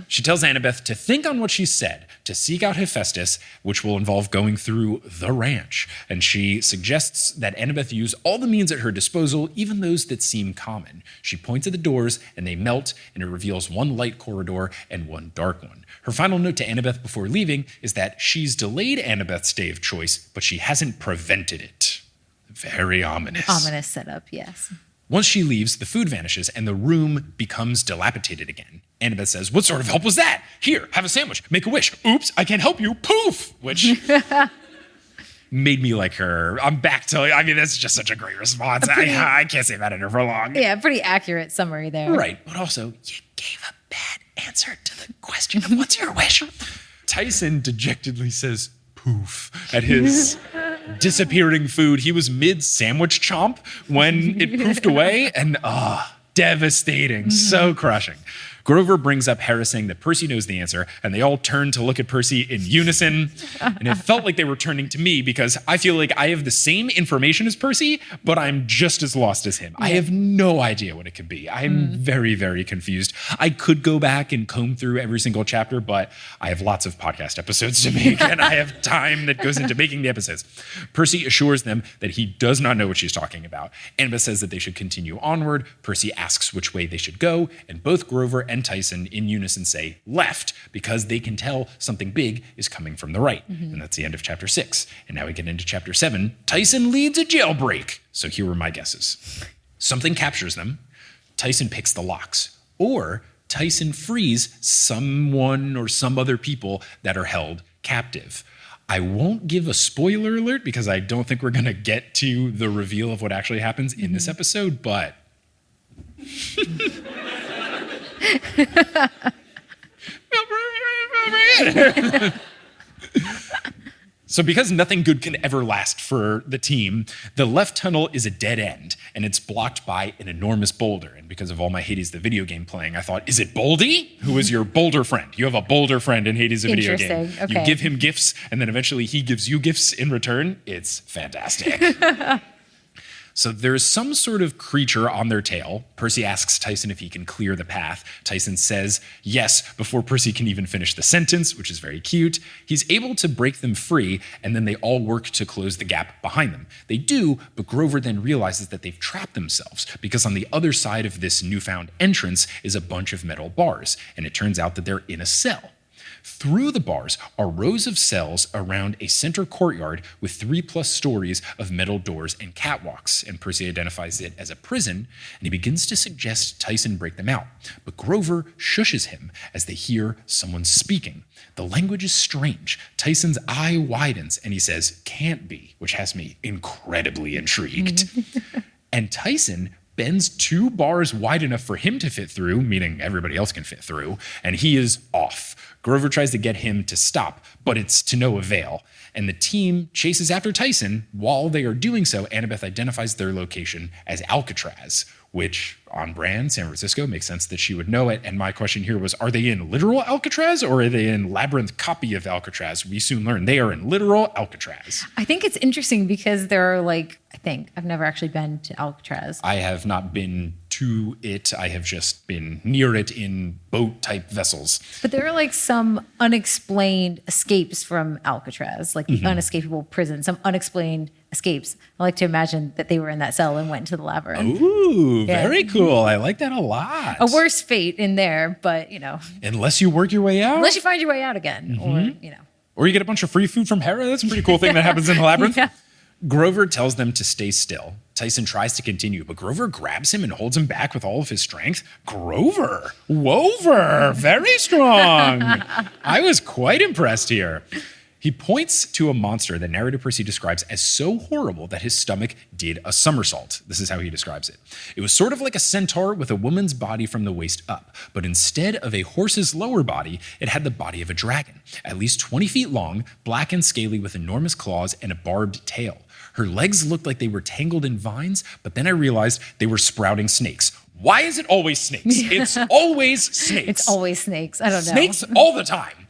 Speaker 1: She tells Annabeth to think on what she said, to seek out Hephaestus, which will involve going through the ranch. And she suggests that Annabeth use all the means at her disposal, even those that seem common. She points at the doors and they melt, and it reveals one light corridor and one dark one. Her final note to Annabeth before leaving is that she's delayed Annabeth's day of choice, but she hasn't prevented it. Very ominous.
Speaker 2: Ominous setup, yes.
Speaker 1: Once she leaves, the food vanishes and the room becomes dilapidated again. Annabeth says, what sort of help was that? Here, have a sandwich, make a wish. Oops, I can't help you, poof! Which made me like her. I'm back to, that's just such a great response. I can't say that in her for long.
Speaker 2: Yeah, pretty accurate summary there.
Speaker 1: Right, but also, you gave a bad answer to the question of what's your wish? Tyson dejectedly says, poof, at his disappearing food. He was mid-sandwich chomp when it poofed away, and devastating, so crushing. Grover brings up Hera saying that Percy knows the answer, and they all turn to look at Percy in unison. And it felt like they were turning to me because I feel like I have the same information as Percy, but I'm just as lost as him. I have no idea what it could be. I'm very, very confused. I could go back and comb through every single chapter, but I have lots of podcast episodes to make, and I have time that goes into making the episodes. Percy assures them that he does not know what she's talking about. Annabeth says that they should continue onward. Percy asks which way they should go, and both Grover and Tyson in unison say left because they can tell something big is coming from the right. And that's the end of chapter 6. And now we get into chapter 7. Tyson leads a jailbreak. So here were my guesses. Something captures them. Tyson picks the locks. Or Tyson frees someone or some other people that are held captive. I won't give a spoiler alert because I don't think we're going to get to the reveal of what actually happens in this episode, but So because nothing good can ever last for the team, the left tunnel is a dead end, and it's blocked by an enormous boulder. And because of all my Hades the video game playing, I thought, is it Boldy? Who is your boulder friend? You have a boulder friend in Hades the video game.
Speaker 2: Interesting.
Speaker 1: You
Speaker 2: Okay.
Speaker 1: give him gifts, and then eventually he gives you gifts in return. It's fantastic. So there's some sort of creature on their tail. Percy asks Tyson if he can clear the path. Tyson says yes before Percy can even finish the sentence, which is very cute. He's able to break them free, and then they all work to close the gap behind them. They do, but Grover then realizes that they've trapped themselves because on the other side of this newfound entrance is a bunch of metal bars, and it turns out that they're in a cell. Through the bars are rows of cells around a center courtyard with 3+ stories of metal doors and catwalks, and Percy identifies it as a prison, and he begins to suggest Tyson break them out. But Grover shushes him as they hear someone speaking. The language is strange. Tyson's eye widens, and he says, "Can't be," which has me incredibly intrigued. And Tyson bends 2 bars wide enough for him to fit through, meaning everybody else can fit through, and he is off. Grover tries to get him to stop, but it's to no avail. And the team chases after Tyson. While they are doing so, Annabeth identifies their location as Alcatraz, which on brand, San Francisco, makes sense that she would know it. And my question here was, are they in literal Alcatraz or are they in Labyrinth copy of Alcatraz? We soon learn they are in literal Alcatraz.
Speaker 2: I think it's interesting because there are I've never actually been to Alcatraz.
Speaker 1: I have not been to it. I have just been near it in boat-type vessels.
Speaker 2: But there are some unexplained escapes from Alcatraz, the unescapable prison, some unexplained escapes. I like to imagine that they were in that cell and went into the labyrinth.
Speaker 1: Ooh, very cool. I like that a lot.
Speaker 2: A worse fate in there, but
Speaker 1: Unless you work your way out.
Speaker 2: unless you find your way out again,
Speaker 1: Or you get a bunch of free food from Hera. That's a pretty cool thing that happens in the labyrinth.
Speaker 2: Yeah.
Speaker 1: Grover tells them to stay still. Tyson tries to continue, but Grover grabs him and holds him back with all of his strength. Grover, Whoaver, very strong. I was quite impressed here. He points to a monster that narrator Percy describes as so horrible that his stomach did a somersault. This is how he describes it. It was sort of like a centaur with a woman's body from the waist up, but instead of a horse's lower body, it had the body of a dragon, at least 20 feet long, black and scaly with enormous claws and a barbed tail. Her legs looked like they were tangled in vines, but then I realized they were sprouting snakes. Why is it always snakes? It's always snakes.
Speaker 2: It's always snakes. I don't know.
Speaker 1: Snakes all the time.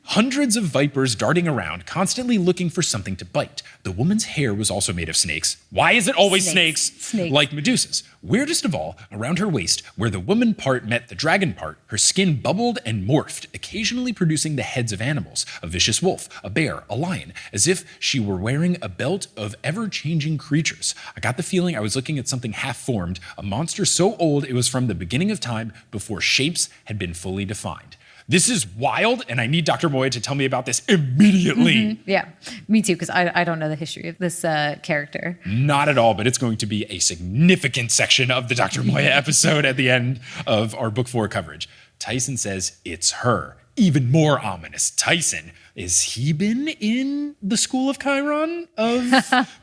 Speaker 1: Hundreds of vipers darting around, constantly looking for something to bite. The woman's hair was also made of snakes. Why is it always snakes? Like Medusa's. Weirdest of all, around her waist, where the woman part met the dragon part, her skin bubbled and morphed, occasionally producing the heads of animals, a vicious wolf, a bear, a lion, as if she were wearing a belt of ever-changing creatures. I got the feeling I was looking at something half-formed, a monster so old it was from the beginning of time before shapes had been fully defined. This is wild, and I need Dr. Moya to tell me about this immediately.
Speaker 2: Mm-hmm. Yeah, me too, because I don't know the history of this character.
Speaker 1: Not at all, but it's going to be a significant section of the Dr. Moya episode at the end of our Book 4 coverage. Tyson says it's her. Even more ominous. Tyson, has he been in the School of Chiron of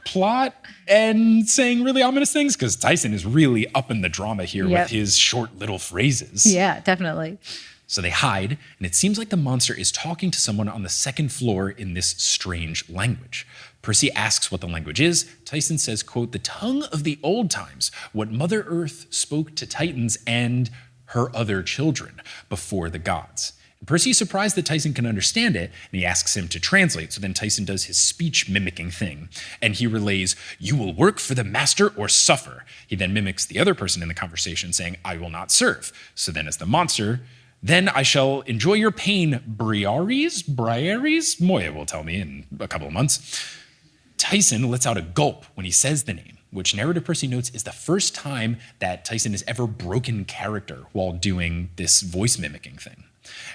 Speaker 1: plot and saying really ominous things? Because Tyson is really up in the drama here with his short little phrases.
Speaker 2: Yeah, definitely.
Speaker 1: So they hide, and it seems like the monster is talking to someone on the second floor in this strange language. Percy asks what the language is. Tyson says, quote, the tongue of the old times, what Mother Earth spoke to Titans and her other children before the gods. Percy's surprised that Tyson can understand it, and he asks him to translate. So then Tyson does his speech mimicking thing, and he relays, you will work for the master or suffer. He then mimics the other person in the conversation saying, I will not serve. So then as the monster, then I shall enjoy your pain, Briares? Moya will tell me in a couple of months. Tyson lets out a gulp when he says the name, which narrator Percy notes is the first time that Tyson has ever broken character while doing this voice mimicking thing.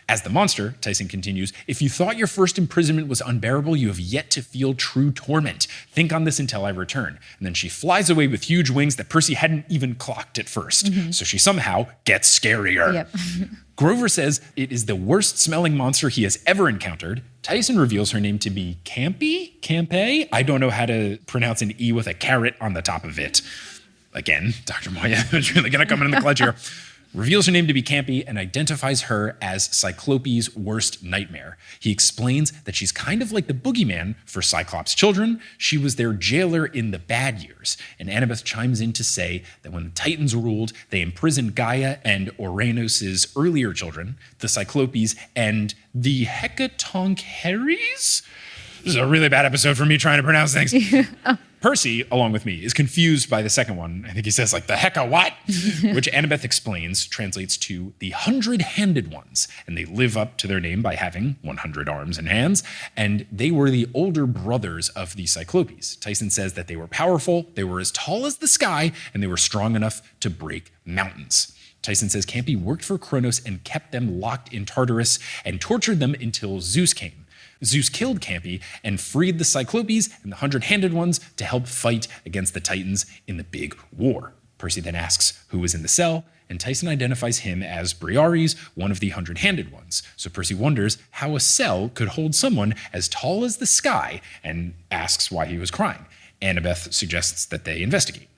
Speaker 1: As the monster, Tyson continues, if you thought your first imprisonment was unbearable, you have yet to feel true torment. Think on this until I return. And then she flies away with huge wings that Percy hadn't even clocked at first. Mm-hmm. So she somehow gets scarier. Yep. Grover says it is the worst smelling monster he has ever encountered. Tyson reveals her name to be Campe? I don't know how to pronounce an E with a caret on the top of it. Again, Dr. Moya is really going to come in the clutch here. reveals her name to be Campy, and identifies her as Cyclope's worst nightmare. He explains that she's kind of like the boogeyman for Cyclops' children. She was their jailer in the bad years. And Annabeth chimes in to say that when the Titans ruled, they imprisoned Gaia and Oranos' earlier children, the Cyclopes and the Hecatoncheires. This is a really bad episode for me trying to pronounce things. Percy, along with me, is confused by the second one. I think he says like the hecka what? Which Annabeth explains translates to the 100-handed ones. And they live up to their name by having 100 arms and hands. And they were the older brothers of the Cyclopes. Tyson says that they were powerful, they were as tall as the sky, and they were strong enough to break mountains. Tyson says Campy worked for Kronos and kept them locked in Tartarus and tortured them until Zeus came. Zeus killed Campy and freed the Cyclopes and the 100-handed ones to help fight against the Titans in the big war. Percy then asks who was in the cell, and Tyson identifies him as Briares, one of the 100-handed ones. So Percy wonders how a cell could hold someone as tall as the sky and asks why he was crying. Annabeth suggests that they investigate.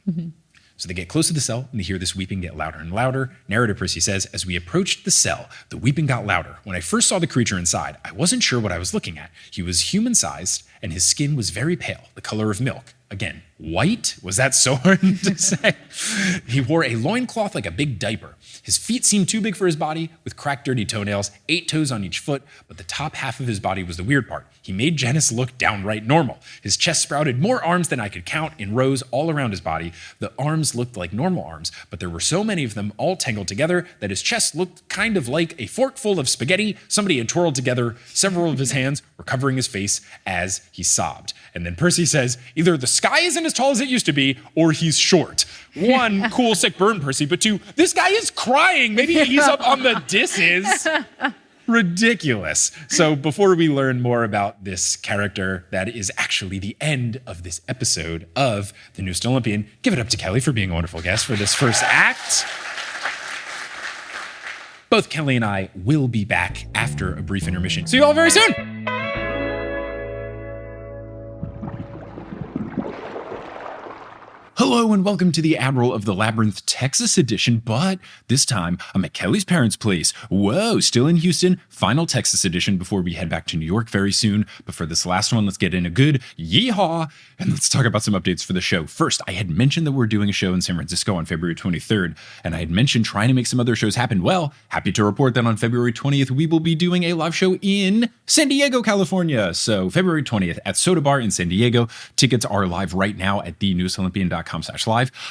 Speaker 1: So they get close to the cell, and they hear this weeping get louder and louder. Narrator Percy says, as we approached the cell, the weeping got louder. When I first saw the creature inside, I wasn't sure what I was looking at. He was human-sized, and his skin was very pale, the color of milk. Again, white? Was that so hard to say? He wore a loincloth like a big diaper. His feet seemed too big for his body, with cracked, dirty toenails, 8 toes on each foot, but the top half of his body was the weird part. He made Janice look downright normal. His chest sprouted more arms than I could count in rows all around his body. The arms looked like normal arms, but there were so many of them all tangled together that his chest looked kind of like a fork full of spaghetti somebody had twirled together. Several of his hands were covering his face as he sobbed. And then Percy says, either the sky isn't as tall as it used to be, or he's short. 1, cool, sick burn, Percy, but 2, this guy is crying. Maybe he's up on the disses. Ridiculous. So before we learn more about this character, that is actually the end of this episode of The Newest Olympian, give it up to Kelly for being a wonderful guest for this first act. Both Kelly and I will be back after a brief intermission. See you all very soon. Hello and welcome to the Admiral of the Labyrinth Texas edition, but this time I'm at Kelly's parents' place. Whoa, still in Houston, final Texas edition before we head back to New York very soon. But for this last one, let's get in a good yeehaw and let's talk about some updates for the show. First, I had mentioned that we're doing a show in San Francisco on February 23rd, and I had mentioned trying to make some other shows happen. Well, happy to report that on February 20th, we will be doing a live show in San Diego, California. So February 20th at Soda Bar in San Diego. Tickets are live right now at thenewestolympian.com/live.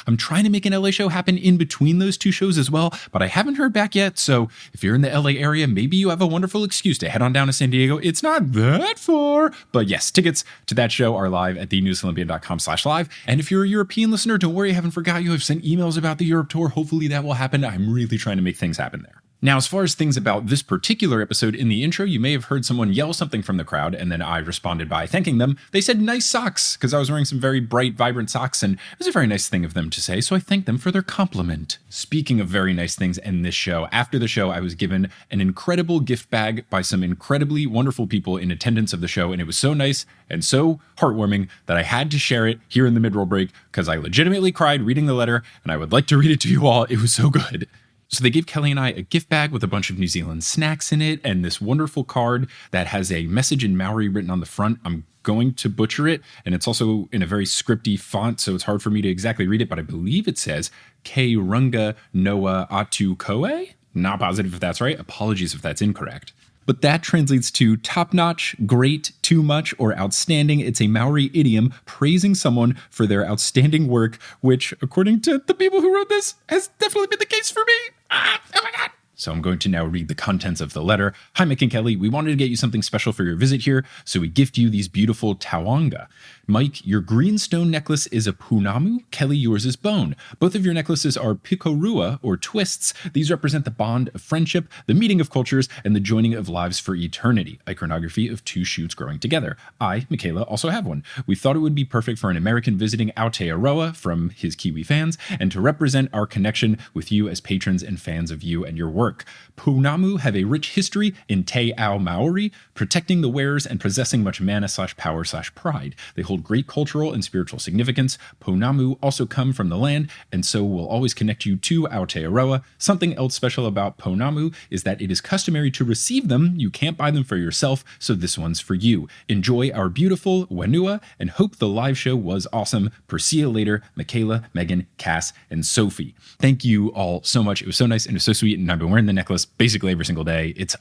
Speaker 1: I'm trying to make an LA show happen in between those two shows as well, but I haven't heard back yet. So if you're in the LA area, maybe you have a wonderful excuse to head on down to San Diego. It's not that far, but yes, tickets to that show are live at thenewestolympian.com/live. And if you're a European listener, don't worry, I haven't forgot you. I've sent emails about the Europe tour. Hopefully that will happen. I'm really trying to make things happen there. Now, as far as things about this particular episode, in the intro, you may have heard someone yell something from the crowd, and then I responded by thanking them. They said nice socks, because I was wearing some very bright, vibrant socks, and it was a very nice thing of them to say, so I thanked them for their compliment. Speaking of very nice things in this show, after the show, I was given an incredible gift bag by some incredibly wonderful people in attendance of the show, and it was so nice and so heartwarming that I had to share it here in the mid-roll break, because I legitimately cried reading the letter, and I would like to read it to you all. It was so good. So they gave Kelly and I a gift bag with a bunch of New Zealand snacks in it and this wonderful card that has a message in Maori written on the front. I'm going to butcher it, and it's also in a very scripty font, so it's hard for me to exactly read it, but I believe it says Ke Runga Noa Atu Koe? Not positive if that's right. Apologies if that's incorrect. But that translates to top-notch, great, too much, or outstanding. It's a Maori idiom praising someone for their outstanding work, which, according to the people who wrote this, has definitely been the case for me. Oh my God. So I'm going to now read the contents of the letter. Hi, Mike and Kelly. We wanted to get you something special for your visit here, so we gift you these beautiful tawanga. Mike, your greenstone necklace is a punamu. Kelly, yours is bone. Both of your necklaces are pikorua, or twists. These represent the bond of friendship, the meeting of cultures, and the joining of lives for eternity. Iconography of two shoots growing together. I, Michaela, also have one. We thought it would be perfect for an American visiting Aotearoa from his Kiwi fans, and to represent our connection with you as patrons and fans of you and your work. work. Pounamu have a rich history in Te Ao Maori, protecting the wares and possessing much mana/power/pride. They hold great cultural and spiritual significance. Pounamu also come from the land, and so will always connect you to Aotearoa. Something else special about Pounamu is that it is customary to receive them. You can't buy them for yourself, so this one's for you. Enjoy our beautiful Wenua, and hope the live show was awesome. See you later, Michaela, Megan, Cass, and Sophie. Thank you all so much. It was so nice and it was so sweet, and I've been wearing the necklace basically every single day. It's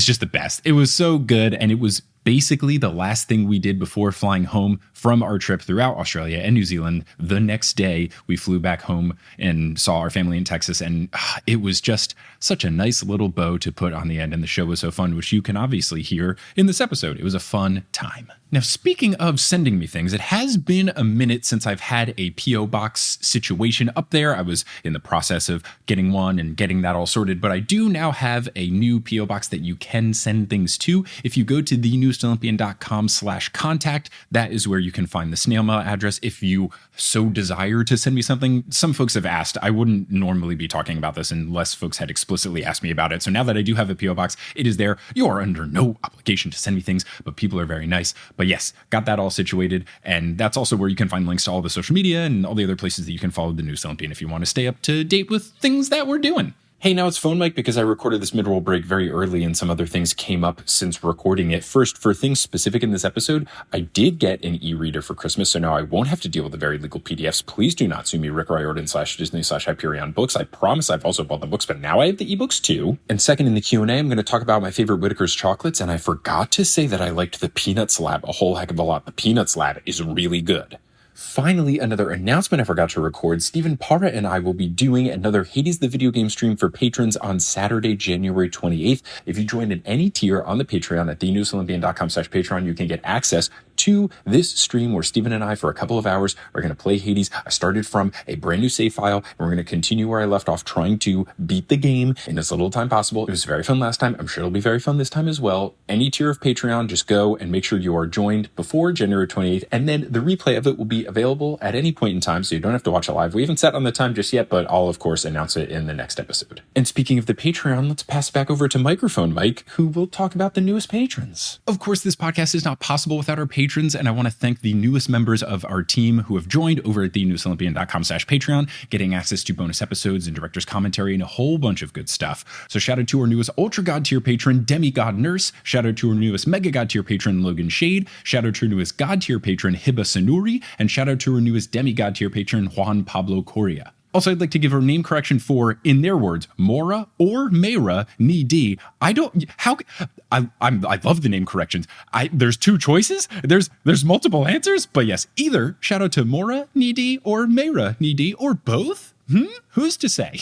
Speaker 1: just the best. It was so good, and it was basically the last thing we did before flying home from our trip throughout Australia and New Zealand. The next day, we flew back home and saw our family in Texas, and it was just such a nice little bow to put on the end, and the show was so fun, which you can obviously hear in this episode. It was a fun time. Now, speaking of sending me things, it has been a minute since I've had a P.O. box situation up there. I was in the process of getting one and getting that all sorted, but I do now have a new P.O. box that you can send things to. If you go to thenewestalympian.com/contact, that is where you can find the snail mail address if you so desire to send me something. Some folks have asked. I wouldn't normally be talking about this unless folks had explicitly asked me about it. So now that I do have a P.O. box, it is there. You are under no obligation to send me things, but people are very nice. But yes, got that all situated. And that's also where you can find links to all the social media and all the other places that you can follow the News Olympian if you want to stay up to date with things that we're doing. Hey, now it's phone mic because I recorded this mid-roll break very early and some other things came up since recording it. First, for things specific in this episode, I did get an e-reader for Christmas, so now I won't have to deal with the very legal PDFs. Please do not sue me, Rick Riordan/Disney/Hyperion Books. I promise I've also bought the books, but now I have the ebooks too. And second, in the Q&A, I'm going to talk about my favorite Whitaker's chocolates, and I forgot to say that I liked the Peanuts Lab a whole heck of a lot. The Peanuts Lab is really good. Finally, another announcement I forgot to record. Stephen Parra and I will be doing another Hades the Video Game stream for patrons on Saturday, January 28th. If you join at any tier on the Patreon at thenewsolympian.com/Patreon, you can get access to this stream where Stephen and I, for a couple of hours, are going to play Hades. I started from a brand new save file, and we're going to continue where I left off, trying to beat the game in as little time possible. It was very fun last time. I'm sure it'll be very fun this time as well. Any tier of Patreon, just go and make sure you are joined before January 28th, and then the replay of it will be available at any point in time, so you don't have to watch it live. We haven't set on the time just yet, but I'll, of course, announce it in the next episode. And speaking of the Patreon, let's pass it back over to Microphone Mike, who will talk about the newest patrons. Of course, this podcast is not possible without our patrons, and I want to thank the newest members of our team who have joined over at thenewsolympian.com/Patreon, getting access to bonus episodes and director's commentary and a whole bunch of good stuff. So shout out to our newest Ultra God tier patron, Demigod Nurse. Shout out to our newest Mega God tier patron, Logan Shade. Shout out to our newest God tier patron, Hiba Sanuri. And shout out to our newest Demigod tier patron, Juan Pablo Correa. Also, I'd like to give a name correction for, in their words, Mora or Mayra Ni. I love the name corrections. There's two choices. There's multiple answers, but yes, either shout out to Mora Ni or Mayra Ni or both. Who's to say?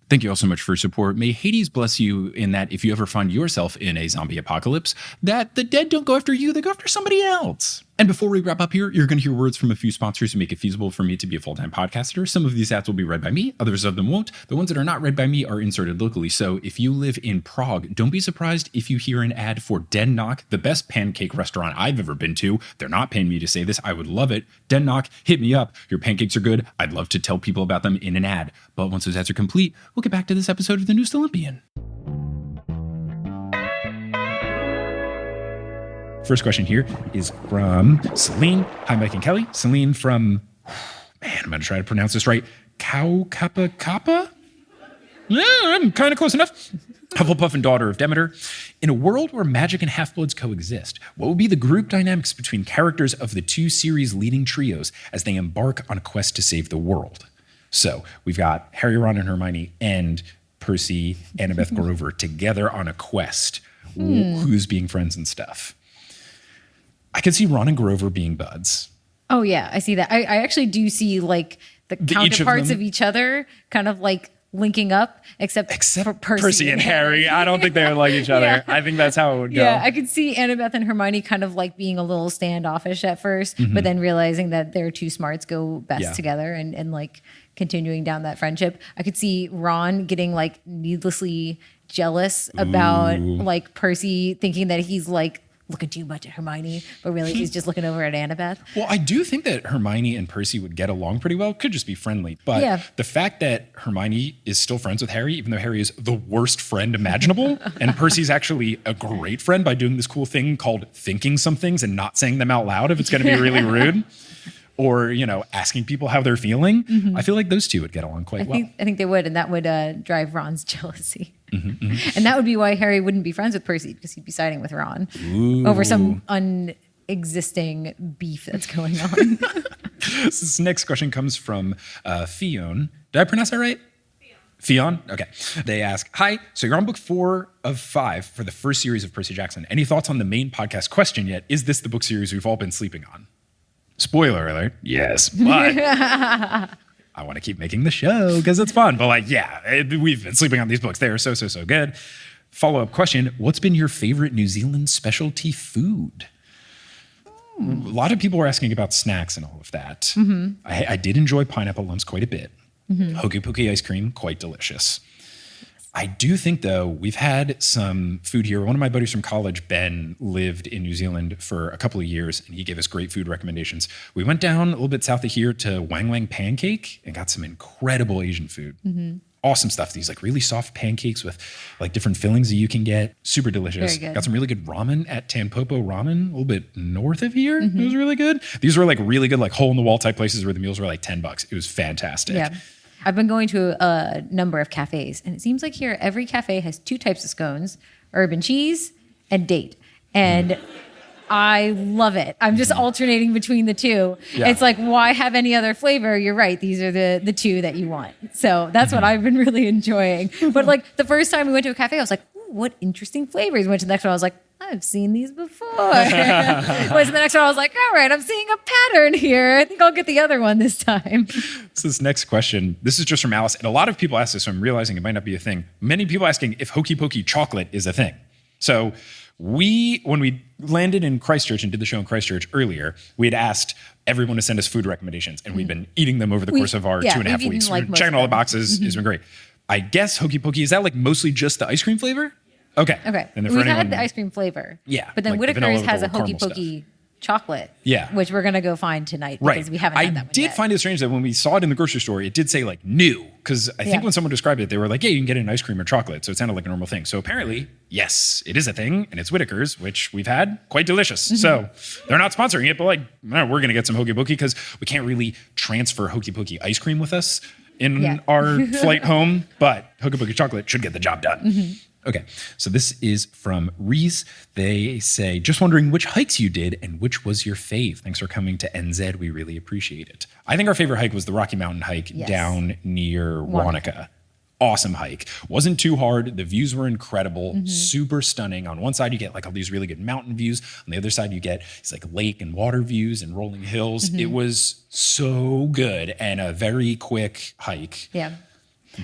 Speaker 1: Thank you all so much for your support. May Hades bless you in that if you ever find yourself in a zombie apocalypse, that the dead don't go after you, they go after somebody else. And before we wrap up here, you're going to hear words from a few sponsors who make it feasible for me to be a full-time podcaster. Some of these ads will be read by me, others of them won't. The ones that are not read by me are inserted locally. So if you live in Prague, don't be surprised if you hear an ad for Den Knock, the best pancake restaurant I've ever been to. They're not paying me to say this. I would love it. Den Knock, hit me up. Your pancakes are good. I'd love to tell people about them in an ad. But once those ads are complete, we'll get back to this episode of the News Olympian. First question here is from Celine. Hi, Mike and Kelly. Celine from, I'm going to try to pronounce this right, Kappa? Yeah, I'm kind of close enough. Hufflepuff and daughter of Demeter. In a world where magic and half-bloods coexist, what would be the group dynamics between characters of the two series' leading trios as they embark on a quest to save the world? So we've got Harry, Ron, and Hermione and Percy, Annabeth Grover together on a quest. Who's being friends and stuff? I could see Ron and Grover being buds.
Speaker 2: Oh, yeah, I see that. I actually do see like the counterparts of each other kind of like linking up, except for
Speaker 1: Percy and Harry. I don't think they like each other. Yeah. I think that's how it would go.
Speaker 2: Yeah, I could see Annabeth and Hermione kind of like being a little standoffish at first, but then realizing that their two smarts go best together and like continuing down that friendship. I could see Ron getting like needlessly jealous about like Percy thinking that he's like looking too much at Hermione, but really he's just looking over at Annabeth.
Speaker 1: Well, I do think that Hermione and Percy would get along pretty well. Could just be friendly. But the fact that Hermione is still friends with Harry, even though Harry is the worst friend imaginable, and Percy's actually a great friend by doing this cool thing called thinking some things and not saying them out loud if it's going to be really rude. Or, asking people how they're feeling. I feel like those two would get along quite well.
Speaker 2: I think they would, and that would drive Ron's jealousy. And that would be why Harry wouldn't be friends with Percy, because he'd be siding with Ron over some unexisting beef that's going on.
Speaker 1: This next question comes from Fion. Did I pronounce that right? Fion? Okay. They ask, hi, so you're on book 4 of 5 for the first series of Percy Jackson. Any thoughts on the main podcast question yet? Is this the book series we've all been sleeping on? Spoiler alert, yes, but I want to keep making the show because it's fun. But we've been sleeping on these books. They are so good. Follow-up question, what's been your favorite New Zealand specialty food? A lot of people were asking about snacks and all of that. I did enjoy pineapple lumps quite a bit. Hokey Pokey ice cream, quite delicious. I do think, though, we've had some food here. One of my buddies from college, Ben, lived in New Zealand for a couple of years, and he gave us great food recommendations. We went down a little bit south of here to Wang Wang Pancake and got some incredible Asian food. Awesome stuff. These really soft pancakes with different fillings that you can get. Super delicious.
Speaker 2: Very good.
Speaker 1: Got some really good ramen at Tanpopo Ramen, a little bit north of here. It was really good. These were really good, hole-in-the-wall type places where the meals were $10. It was fantastic.
Speaker 2: Yeah. I've been going to a number of cafes, and it seems like here every cafe has 2 types of scones, urban cheese and date. And I love it. I'm just alternating between the two. Yeah. It's why have any other flavor? You're right. These are the 2 that you want. So that's what I've been really enjoying. But the first time we went to a cafe, I was like, ooh, what interesting flavors. Went to the next one, I was like, I've seen these before. Went to the next one, I was like, all right, I'm seeing a pattern here. I think I'll get the other one this time.
Speaker 1: So this next question, this is just from Alice, and a lot of people ask this, so I'm realizing it might not be a thing. Many people asking if Hokey Pokey chocolate is a thing. So when we landed in Christchurch and did the show in Christchurch earlier, we had asked everyone to send us food recommendations, and we've been eating them over the course of our 2.5 weeks. We're checking all the boxes. It's been great. I guess Hokey Pokey, is that mostly just the ice cream flavor? Okay.
Speaker 2: And we've had the ice cream flavor.
Speaker 1: Yeah.
Speaker 2: But then Whitaker's has a Hokey Pokey chocolate.
Speaker 1: Yeah.
Speaker 2: Which we're going to go find tonight because we haven't had that one
Speaker 1: yet. I did find it strange that when we saw it in the grocery store, it did say new. Because I think when someone described it, they were like, yeah, you can get it in ice cream or chocolate. So it sounded like a normal thing. So apparently, yes, it is a thing. And it's Whitaker's, which we've had. Quite delicious. So they're not sponsoring it, but we're going to get some Hokey Pokey because we can't really transfer Hokey Pokey ice cream with us in our flight home. But Hokey Pokey chocolate should get the job done. Okay, so this is from Reese. They say, just wondering which hikes you did and which was your fave. Thanks for coming to NZ. We really appreciate it. I think our favorite hike was the Rocky Mountain hike down near Wanaka. Awesome hike. Wasn't too hard. The views were incredible, super stunning. On one side, you get all these really good mountain views. On the other side, you get these lake and water views and rolling hills. It was so good and a very quick hike.
Speaker 2: Yeah.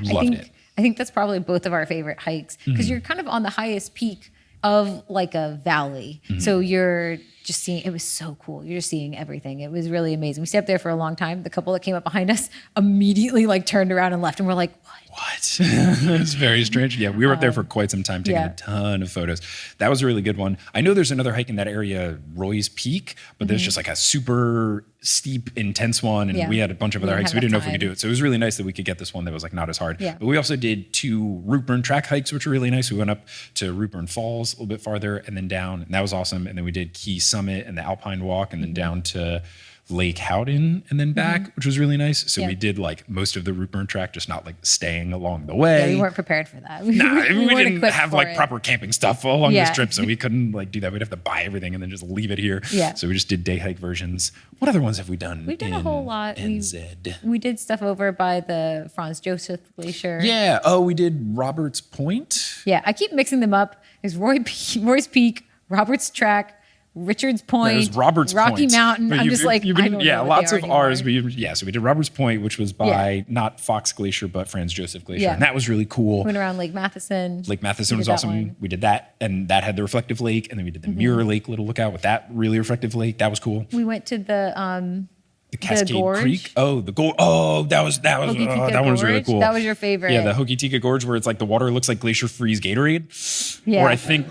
Speaker 1: Loved it.
Speaker 2: I think that's probably both of our favorite hikes because you're kind of on the highest peak of a valley. So you're just seeing, it was so cool. You're just seeing everything. It was really amazing. We stayed up there for a long time. The couple that came up behind us immediately turned around and left and we're like,
Speaker 1: what? It's very strange. Yeah, we were up there for quite some time taking a ton of photos. That was a really good one. I know there's another hike in that area, Roy's Peak, but there's just a super steep, intense one. And we had a bunch of other hikes. We didn't know if we could do it. So it was really nice that we could get this one that was not as hard. Yeah. But we also did 2 Rootburn track hikes, which were really nice. We went up to Rootburn Falls a little bit farther and then down, and that was awesome. And then we did Key Summit and the Alpine Walk and then down to Lake Howden and then back, which was really nice. So we did most of the Rootburn track, just not staying along the way.
Speaker 2: Yeah, we weren't prepared for that.
Speaker 1: We didn't have proper camping stuff along this trip, so we couldn't do that. We'd have to buy everything and then just leave it here. Yeah. So we just did day hike versions. What other ones have we done?
Speaker 2: We've done a whole lot.
Speaker 1: NZ.
Speaker 2: We did stuff over by the Franz Josef Glacier.
Speaker 1: Yeah. Oh, we did Roberts Point.
Speaker 2: Yeah, I keep mixing them up. There's Roy's Peak, Roberts Track, Richards Point,
Speaker 1: Rocky
Speaker 2: Point. Mountain. I'm just I don't know
Speaker 1: lots of ours. So we did Roberts Point, which was by not Fox Glacier, but Franz Josef Glacier. And that was really cool.
Speaker 2: Went around Lake Matheson.
Speaker 1: Lake Matheson was awesome. We did that, and that had the reflective lake. And then we did the Mirror Lake Little Lookout with that really reflective lake. That was cool.
Speaker 2: We went to the
Speaker 1: Cascade Creek. Oh, the Gorge. Oh, that one was really cool.
Speaker 2: That was your favorite.
Speaker 1: Yeah, the Hokitika Gorge, where it's the water looks like Glacier Freeze Gatorade.
Speaker 2: Yeah.
Speaker 1: Or I think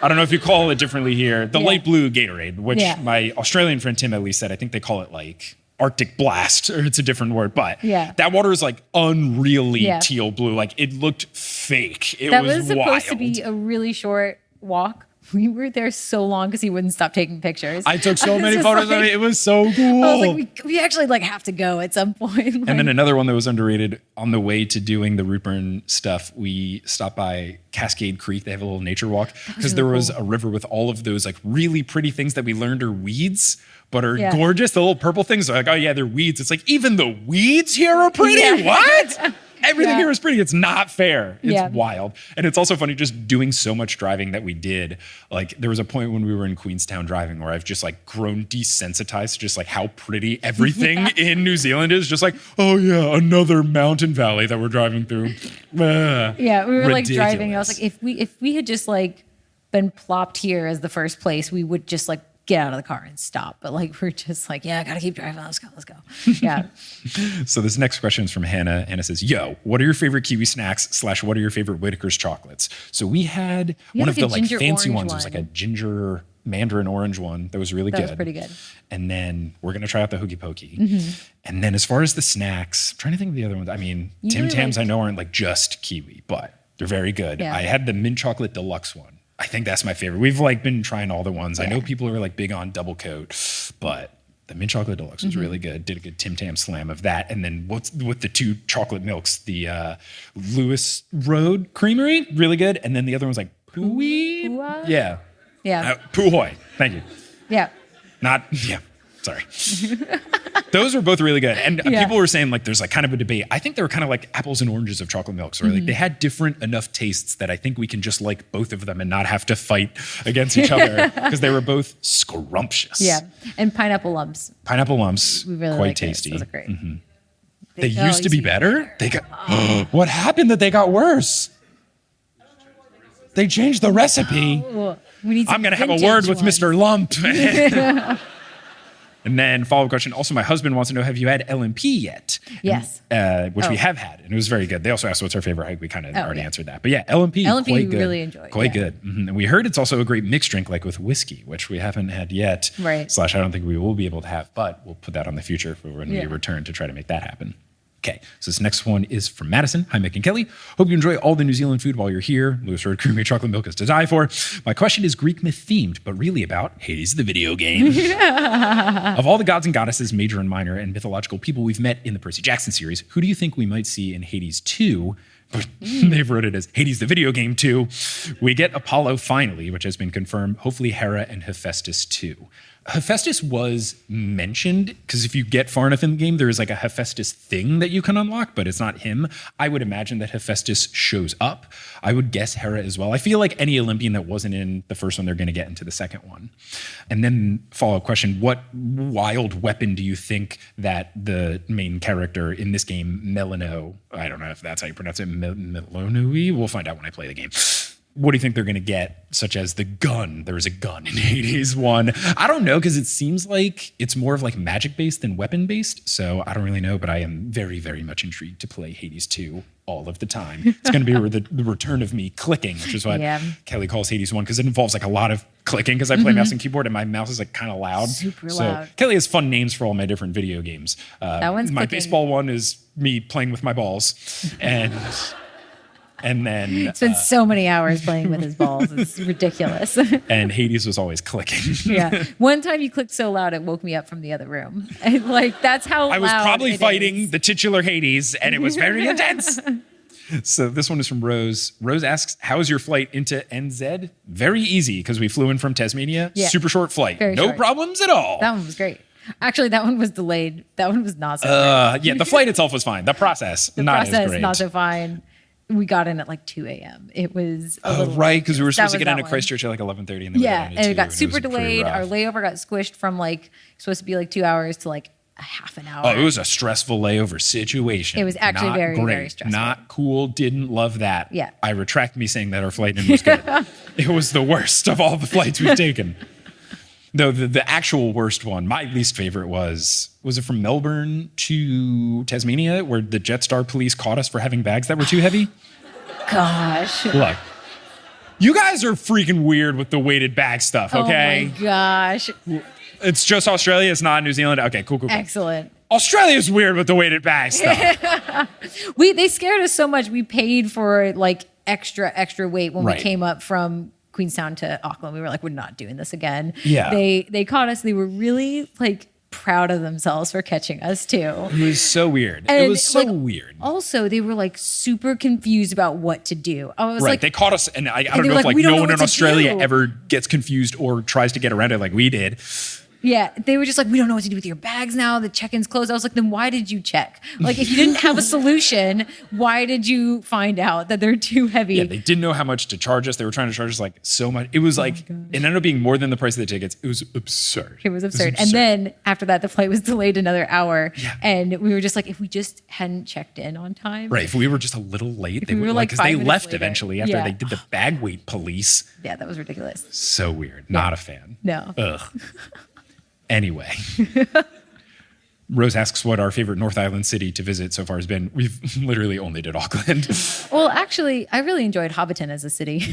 Speaker 1: I don't know if you call it differently here. The
Speaker 2: Yeah.
Speaker 1: light blue Gatorade, which
Speaker 2: Yeah.
Speaker 1: my Australian friend Tim at least said, I think they call it like Arctic Blast, or it's a different word, but
Speaker 2: Yeah.
Speaker 1: that water is like unreally
Speaker 2: Yeah.
Speaker 1: teal blue. Like it looked fake. It
Speaker 2: That
Speaker 1: was
Speaker 2: was supposed
Speaker 1: wild.
Speaker 2: to be a really short walk. We were there so long because he wouldn't stop taking pictures.
Speaker 1: I took so
Speaker 2: was
Speaker 1: many
Speaker 2: just
Speaker 1: photos of
Speaker 2: like-
Speaker 1: it. It was so cool.
Speaker 2: I was like, we actually like have to go at some point.
Speaker 1: And then another one that was underrated, on the way to doing the root burn stuff, we stopped by Cascade Creek. They have a little nature walk because there was a river with all of those like really pretty things that we learned are weeds, but are
Speaker 2: Yeah.
Speaker 1: gorgeous. The little purple things are like, oh yeah, they're weeds. It's like, even the weeds here are pretty?
Speaker 2: Yeah.
Speaker 1: What? Everything
Speaker 2: Yeah.
Speaker 1: here is pretty. It's not fair. It's
Speaker 2: Yeah.
Speaker 1: wild. And it's also funny just doing so much driving that we did. Like there was a point when we were in Queenstown driving where I've just like grown desensitized to just like how pretty everything in New Zealand is. Just like, oh yeah, another mountain valley that we're driving through.
Speaker 2: yeah, we were like driving. I was
Speaker 1: Ridiculous.
Speaker 2: like, if we had just like been plopped here as the first place, we would just like get out of the car and stop. But like we're just like, yeah, I gotta keep driving. Let's go. Yeah.
Speaker 1: So this next question is from Hannah. Hannah says, yo, what are your favorite Kiwi snacks / what are your favorite Whitaker's chocolates? So we had one of
Speaker 2: like
Speaker 1: the
Speaker 2: a
Speaker 1: like
Speaker 2: ginger
Speaker 1: fancy
Speaker 2: orange
Speaker 1: ones. It was like a
Speaker 2: one.
Speaker 1: ginger mandarin orange one that was really
Speaker 2: That
Speaker 1: good.
Speaker 2: was pretty good.
Speaker 1: And then we're gonna try out the Hoogie Pokey.
Speaker 2: Mm-hmm.
Speaker 1: And then as far as the snacks, I'm trying to think of the other ones. I mean,
Speaker 2: You
Speaker 1: Tim
Speaker 2: really
Speaker 1: Tams I
Speaker 2: liked-
Speaker 1: know aren't like just kiwi, but they're very good.
Speaker 2: Yeah.
Speaker 1: I had the mint chocolate deluxe one. I think that's my favorite. We've like been trying all the ones. I know people are like big on double coat, but the mint chocolate deluxe was really good. Did a good Tim Tam slam of that. And then what's with the two chocolate milks, the Lewis Road Creamery, really good. And then the other one's like Pooey.
Speaker 2: Pooah?
Speaker 1: Yeah.
Speaker 2: Yeah.
Speaker 1: Poohoy. Thank you.
Speaker 2: Yeah.
Speaker 1: Not, yeah, sorry. Those were both really good. And
Speaker 2: Yeah.
Speaker 1: people were saying like there's like kind of a debate. I think they were kind of like apples and oranges of chocolate milks, where like they had different enough tastes that I think we can just like both of them and not have to fight against each other because they were both scrumptious.
Speaker 2: Yeah. And pineapple lumps.
Speaker 1: Pineapple lumps,
Speaker 2: We really
Speaker 1: quite
Speaker 2: like
Speaker 1: tasty.
Speaker 2: Those are great.
Speaker 1: They used to be better. They got what happened that they got worse? They changed the recipe.
Speaker 2: Ooh, we need some
Speaker 1: I'm going to have a
Speaker 2: vintage
Speaker 1: word with
Speaker 2: ones.
Speaker 1: Mr. Lump. And then follow-up question. Also, my husband wants to know, have you had LMP yet?
Speaker 2: Yes.
Speaker 1: Which we have had, and it was very good. They also asked what's our favorite hike. We kind of already
Speaker 2: yeah.
Speaker 1: answered that. But yeah, LMP,
Speaker 2: LMP
Speaker 1: quite
Speaker 2: we
Speaker 1: good.
Speaker 2: really enjoy,
Speaker 1: Quite
Speaker 2: yeah.
Speaker 1: good. And we heard it's also a great mixed drink, like with whiskey, which we haven't had yet.
Speaker 2: Right.
Speaker 1: / I don't think we will be able to have, but we'll put that on the future for when we
Speaker 2: Yeah.
Speaker 1: return to try to make that happen. Okay, so this next one is from Madison. Hi, Mick and Kelly. Hope you enjoy all the New Zealand food while you're here. Lewis Road Creamery Chocolate Milk is to die for. My question is Greek myth themed, but really about Hades the video game. Of all the gods and goddesses, major and minor, and mythological people we've met in the Percy Jackson series, who do you think we might see in Hades 2? But they've wrote it as Hades the video game 2. We get Apollo finally, which has been confirmed. Hopefully Hera and Hephaestus too. Hephaestus was mentioned because if you get far enough in the game, there is like a Hephaestus thing that you can unlock, but it's not him. I would imagine that Hephaestus shows up. I would guess Hera as well. I feel like any Olympian that wasn't in the first one, they're going to get into the second one. And then follow-up question, what wild weapon do you think that the main character in this game, Melano, I don't know if that's how you pronounce it, Melonui? We'll find out when I play the game. What do you think they're going to get, such as the gun? There was a gun in Hades 1. I don't know, because it seems like it's more of like magic-based than weapon-based, so I don't really know, but I am very, very much intrigued to play Hades 2 all of the time. It's going to be the return of me clicking, which is what Kelly calls Hades 1, because it involves like a lot of clicking, because I play mouse and keyboard, and my mouse is like kind of loud.
Speaker 2: Super
Speaker 1: so
Speaker 2: loud.
Speaker 1: Kelly has fun names for all my different video games.
Speaker 2: That one's
Speaker 1: my
Speaker 2: clicking.
Speaker 1: baseball one is me playing with my balls, and then
Speaker 2: Spent so many hours playing with his balls. It's ridiculous.
Speaker 1: and Hades was always clicking.
Speaker 2: Yeah. One time you clicked so loud it woke me up from the other room. And like that's how
Speaker 1: I was
Speaker 2: loud
Speaker 1: probably
Speaker 2: it
Speaker 1: fighting
Speaker 2: is.
Speaker 1: the titular Hades, and it was very intense. So this one is from Rose. Rose asks, how is your flight into NZ? Very easy, because we flew in from Tasmania.
Speaker 2: Yeah.
Speaker 1: Super short flight.
Speaker 2: Very
Speaker 1: No
Speaker 2: short.
Speaker 1: problems at all.
Speaker 2: That one was great. Actually, that one was delayed. That one was not so great.
Speaker 1: Yeah, the flight itself was fine. The process,
Speaker 2: The
Speaker 1: not as
Speaker 2: process,
Speaker 1: great.
Speaker 2: not so fine. We got in at like 2 a.m. It was a little
Speaker 1: Right, because we were
Speaker 2: That
Speaker 1: supposed to
Speaker 2: was
Speaker 1: get
Speaker 2: that
Speaker 1: into
Speaker 2: one.
Speaker 1: Christchurch at like 11:30, and then
Speaker 2: Yeah,
Speaker 1: we got
Speaker 2: and it
Speaker 1: into
Speaker 2: got
Speaker 1: 2,
Speaker 2: super
Speaker 1: was pretty
Speaker 2: delayed. Our
Speaker 1: rough.
Speaker 2: layover got squished from like supposed to be like 2 hours to like a half an hour.
Speaker 1: Oh, it was a stressful layover situation.
Speaker 2: It was actually
Speaker 1: Not
Speaker 2: very,
Speaker 1: great.
Speaker 2: very stressful.
Speaker 1: Not cool. Didn't love that.
Speaker 2: Yeah.
Speaker 1: I retract me saying that our flight in was good. It was the worst of all the flights we've taken. Though the actual worst one, my least favorite was it from Melbourne to Tasmania, where the JetStar police caught us for having bags that were too heavy?
Speaker 2: Gosh.
Speaker 1: Look, You guys are freaking weird with the weighted bag stuff, okay?
Speaker 2: Oh my gosh.
Speaker 1: It's just Australia, it's not New Zealand. Okay, cool.
Speaker 2: Excellent.
Speaker 1: Australia's weird with the weighted bag stuff.
Speaker 2: They scared us so much. We paid for like extra weight when we
Speaker 1: Right.
Speaker 2: came up from Queenstown to Auckland. We were like, we're not doing this again.
Speaker 1: Yeah.
Speaker 2: They caught us. They were really like proud of themselves for catching us too.
Speaker 1: It was so weird.
Speaker 2: And,
Speaker 1: It was so
Speaker 2: like,
Speaker 1: weird.
Speaker 2: Also, they were like super confused about what to do. I was
Speaker 1: Right,
Speaker 2: like,
Speaker 1: they caught us, and I don't
Speaker 2: they
Speaker 1: know
Speaker 2: were
Speaker 1: if
Speaker 2: like, "We don't
Speaker 1: no
Speaker 2: know
Speaker 1: one
Speaker 2: what
Speaker 1: in
Speaker 2: to
Speaker 1: Australia
Speaker 2: do."
Speaker 1: ever gets confused or tries to get around it like we did.
Speaker 2: yeah, they were just like, we don't know what to do with your bags now. The check-in's closed. I was like, then why did you check? Like, if you didn't have a solution, why did you find out that they're too heavy?
Speaker 1: Yeah, they didn't know how much to charge us. They were trying to charge us like so much. It was like, it ended up being more than the price of the tickets. It was absurd.
Speaker 2: It was absurd. And then after that, the flight was delayed another hour.
Speaker 1: Yeah.
Speaker 2: And we were just like, if we just hadn't checked in on time.
Speaker 1: Right, if we were just a little late, they
Speaker 2: we
Speaker 1: would
Speaker 2: were, like,
Speaker 1: because
Speaker 2: 5
Speaker 1: they
Speaker 2: minutes
Speaker 1: left
Speaker 2: later.
Speaker 1: eventually after
Speaker 2: Yeah.
Speaker 1: they did the bag weight police.
Speaker 2: Yeah, that was ridiculous.
Speaker 1: So weird. Not a fan.
Speaker 2: No.
Speaker 1: Ugh. Anyway. Rose asks what our favorite North Island city to visit so far has been. We've literally only did Auckland.
Speaker 2: Well, actually, I really enjoyed Hobbiton as a city.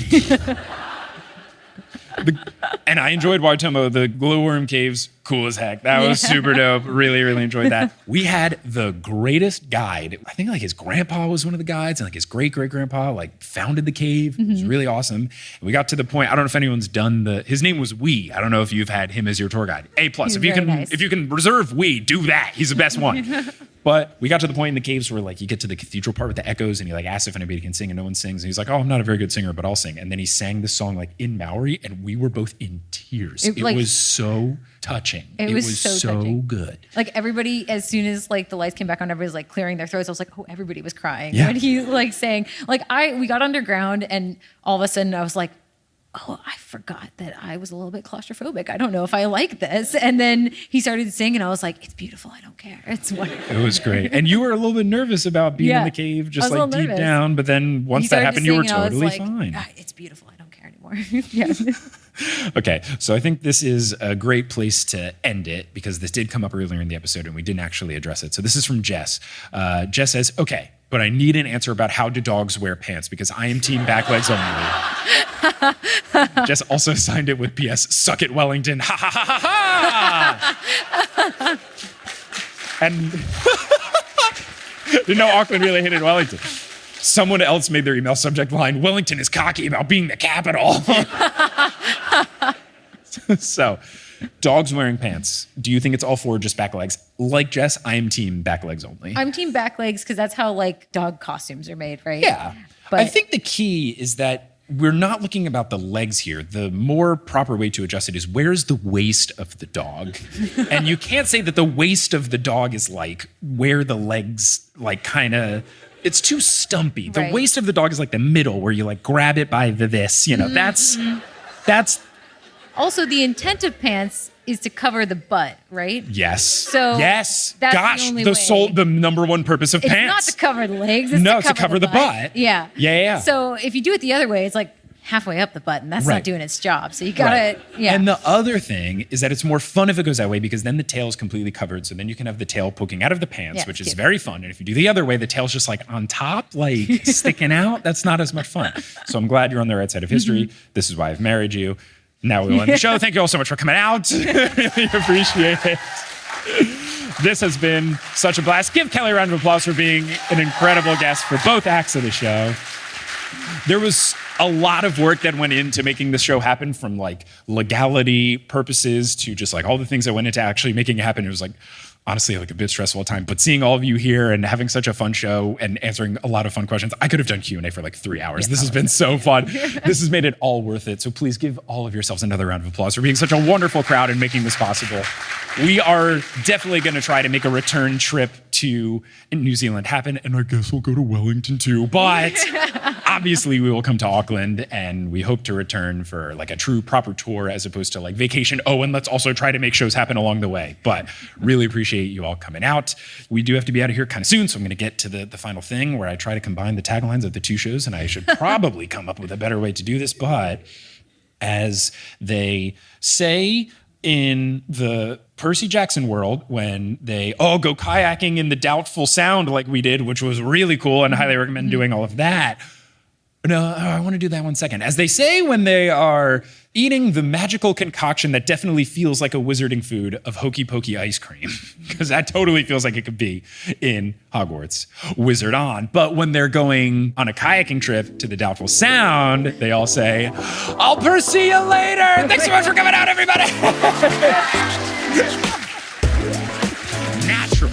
Speaker 1: And I enjoyed Waitomo. The glowworm caves, cool as heck. That was super dope. Really, really enjoyed that. We had the greatest guide. I think like his grandpa was one of the guides, and like his great-great-grandpa like founded the cave. It was really awesome. And we got to the point, I don't know if anyone's done his name was Wee. I don't know if you've had him as your tour guide. A+.
Speaker 2: He's
Speaker 1: If you
Speaker 2: very
Speaker 1: can
Speaker 2: nice.
Speaker 1: if you can reserve Wee, do that. He's the best one. But we got to the point in the caves where like you get to the cathedral part with the echoes and he like asks if anybody can sing and no one sings. And he's like, oh, I'm not a very good singer, but I'll sing. And then he sang the song like in Maori and we were both in tears. It
Speaker 2: like-
Speaker 1: was so touching.
Speaker 2: It was so touching.
Speaker 1: good.
Speaker 2: Like everybody, as soon as like the lights came back on, everybody was like clearing their throats. I was like, oh, everybody was crying.
Speaker 1: Yeah.
Speaker 2: When he like sang, like we got underground and all of a sudden I was like, oh, I forgot that I was a little bit claustrophobic. I don't know if I like this. And then he started singing and I was like, it's beautiful. I don't care. It's wonderful.
Speaker 1: It was great. And you were a little bit nervous about being in
Speaker 2: Yeah.
Speaker 1: the cave,
Speaker 2: I
Speaker 1: just
Speaker 2: was a
Speaker 1: like
Speaker 2: little
Speaker 1: deep
Speaker 2: nervous.
Speaker 1: down. But then once
Speaker 2: He
Speaker 1: that
Speaker 2: started
Speaker 1: happened, you were
Speaker 2: singing, I was
Speaker 1: totally
Speaker 2: like,
Speaker 1: fine.
Speaker 2: "Ah, it's beautiful. I don't care anymore." Yeah.
Speaker 1: Okay, so I think this is a great place to end it because this did come up earlier in the episode and we didn't actually address it. So this is from Jess. Jess says, okay, but I need an answer about how do dogs wear pants because I am team back legs only. Jess also signed it with PS, suck it, Wellington. Ha ha ha ha ha! And didn't know Auckland really hated Wellington. Someone else made their email subject line, Wellington is cocky about being the capital. So, dogs wearing pants. Do you think it's all for just back legs? Like Jess, I am team back legs only.
Speaker 2: I'm team back legs because that's how like dog costumes are made, right?
Speaker 1: Yeah.
Speaker 2: But
Speaker 1: I think the key is that we're not looking about the legs here. The more proper way to adjust it is where's the waist of the dog? And you can't say that the waist of the dog is like where the legs like kind of, it's too stumpy. The
Speaker 2: Right.
Speaker 1: waist of the dog is like the middle where you like grab it by this, you know, that's
Speaker 2: also the intent of pants is to cover the butt, right?
Speaker 1: yes.
Speaker 2: So
Speaker 1: yes.
Speaker 2: that's the
Speaker 1: Gosh,
Speaker 2: only
Speaker 1: the number one purpose of
Speaker 2: It's
Speaker 1: pants.
Speaker 2: not to cover the legs. It's
Speaker 1: No, to cover the butt.
Speaker 2: Yeah.
Speaker 1: Yeah.
Speaker 2: So if you do it the other way, it's like halfway up the butt, and that's
Speaker 1: Right.
Speaker 2: not doing its job. So you gotta,
Speaker 1: Right.
Speaker 2: yeah.
Speaker 1: And the other thing is that it's more fun if it goes that way because then the tail is completely covered. So then you can have the tail poking out of the pants,
Speaker 2: Yeah,
Speaker 1: which
Speaker 2: it's
Speaker 1: is
Speaker 2: cute.
Speaker 1: very fun. And if you do the other way, the tail's just like on top, like sticking out. That's not as much fun. So I'm glad you're on the right side of history.
Speaker 2: Mm-hmm.
Speaker 1: This is why I've married you. Now we will end the show. Thank you all so much for coming out. Really appreciate it. This has been such a blast. Give Kelly a round of applause for being an incredible guest for both acts of the show. There was a lot of work that went into making this show happen, from like legality purposes to just like all the things that went into actually making it happen. It was like honestly like a bit stressful at time, but seeing all of you here and having such a fun show and answering a lot of fun questions. I could have done Q&A for like 3 hours. This has been so fun. This has made it all worth it. So please give all of yourselves another round of applause for being such a wonderful crowd and making this possible. We are definitely going to try to make a return trip to New Zealand happen, and I guess we'll go to Wellington too. But obviously we will come to Auckland, and we hope to return for like a true proper tour as opposed to like vacation. Oh, and let's also try to make shows happen along the way. But really appreciate you all coming out. We do have to be out of here kind of soon, so I'm going to get to the final thing where I try to combine the taglines of the two shows, and I should probably come up with a better way to do this. But as they say in the Percy Jackson world, when they go kayaking in the Doubtful Sound like we did, which was really cool and highly recommend doing all of that, No, I want to do that one second. As they say when they are eating the magical concoction that definitely feels like a wizarding food of hokey pokey ice cream, because that totally feels like it could be in Hogwarts. Wizard on. But when they're going on a kayaking trip to the Doubtful Sound, they all say, I'll pursue you later. Thanks so much for coming out, everybody. Natural.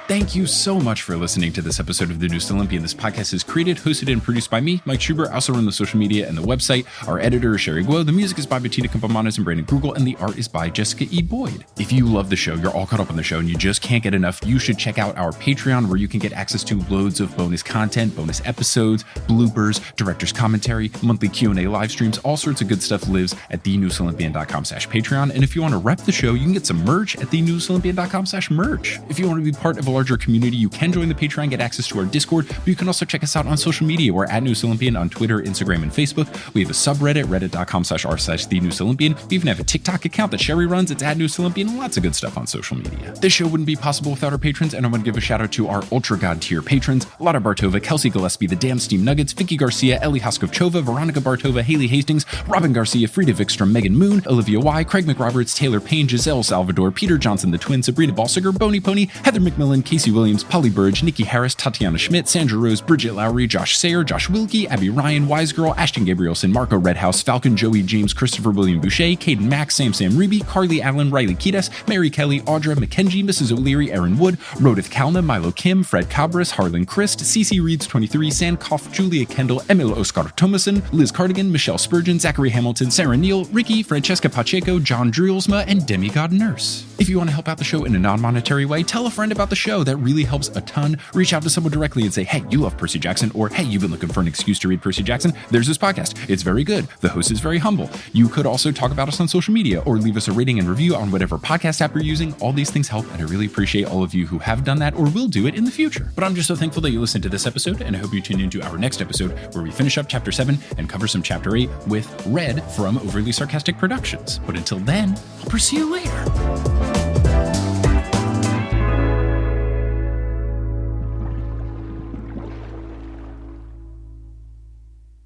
Speaker 1: Thank you so much for listening to this episode of The Newest Olympian. This podcast is created, hosted, and produced by me, Mike Schubert. I also run the social media and the website. Our editor is Sherry Guo. The music is by Bettina Campamanes and Brandon Krugel, and the art is by Jessica E. Boyd. If you love the show, you're all caught up on the show, and you just can't get enough, you should check out our Patreon, where you can get access to loads of bonus content, bonus episodes, bloopers, director's commentary, monthly Q&A live streams. All sorts of good stuff lives at thenewestolympian.com/Patreon. And if you want to rep the show, you can get some merch at thenewestolympian.com/merch. If you want to be part of a larger community, you can join the Patreon, get access to our Discord, but you can also check us out on social media. We're at Newest Olympian on Twitter, Instagram, and Facebook. We have a subreddit, reddit.com/r/thenewestolympian. We even have a TikTok account that Sherry runs. It's at Newest Olympian, and lots of good stuff on social media. This show wouldn't be possible without our patrons, and I want to give a shout out to our Ultra God tier patrons: Lotta Bartova, Kelsey Gillespie, The Damn Steam Nuggets, Vicky Garcia, Ellie Hoskovchova, Veronica Bartova, Haley Hastings, Robin Garcia, Frida Vikstrom, Megan Moon, Olivia Y, Craig McRoberts, Taylor Payne, Giselle Salvador, Peter Johnson the Twin, Sabrina Balsiger, Boney Pony, Heather McMillan, Casey Williams, Polly Burge, Nikki Harris, Tatiana Schmidt, Sandra Rose, Bridget Lowry, Josh Sayer, Josh Wilkie, Abby Ryan, Wise Girl, Ashton Gabrielson, Marco Redhouse, Falcon, Joey James, Christopher William Boucher, Caden Max, Sam Reeby, Carly Allen, Riley Kiedis, Mary Kelly, Audra, Mackenzie, Mrs. O'Leary, Aaron Wood, Rodith Kalna, Milo Kim, Fred Cabras, Harlan Christ, CC Reeds 23, Sandkoff, Julia Kendall, Emil Oscar Thomason, Liz Cardigan, Michelle Spurgeon, Zachary Hamilton, Sarah Neal, Ricky, Francesca Pacheco, John Drulsma, and Demigod Nurse. If you want to help out the show in a non-monetary way, tell a friend about the show. That really helps a ton. Reach out to someone directly and say, hey, you love Percy Jackson, or hey, you've been looking for an excuse to read Percy Jackson. There's this podcast. It's very good. The host is very humble. You could also talk about us on social media or leave us a rating and review on whatever podcast app you're using. All these things help, and I really appreciate all of you who have done that or will do it in the future. But I'm just so thankful that you listened to this episode, and I hope you tune into our next episode where we finish up Chapter 7 and cover some Chapter 8 with Red from Overly Sarcastic Productions. But until then, I'll pursue you later.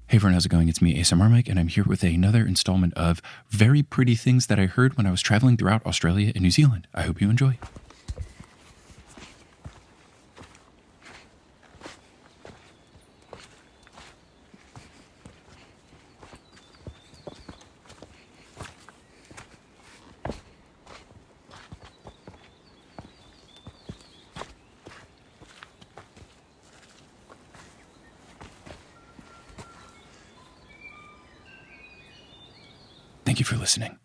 Speaker 1: Hey everyone, how's it going? It's me, ASMR Mike, and I'm here with another installment of very pretty things that I heard when I was traveling throughout Australia and New Zealand. I hope you enjoy. Thank you for listening.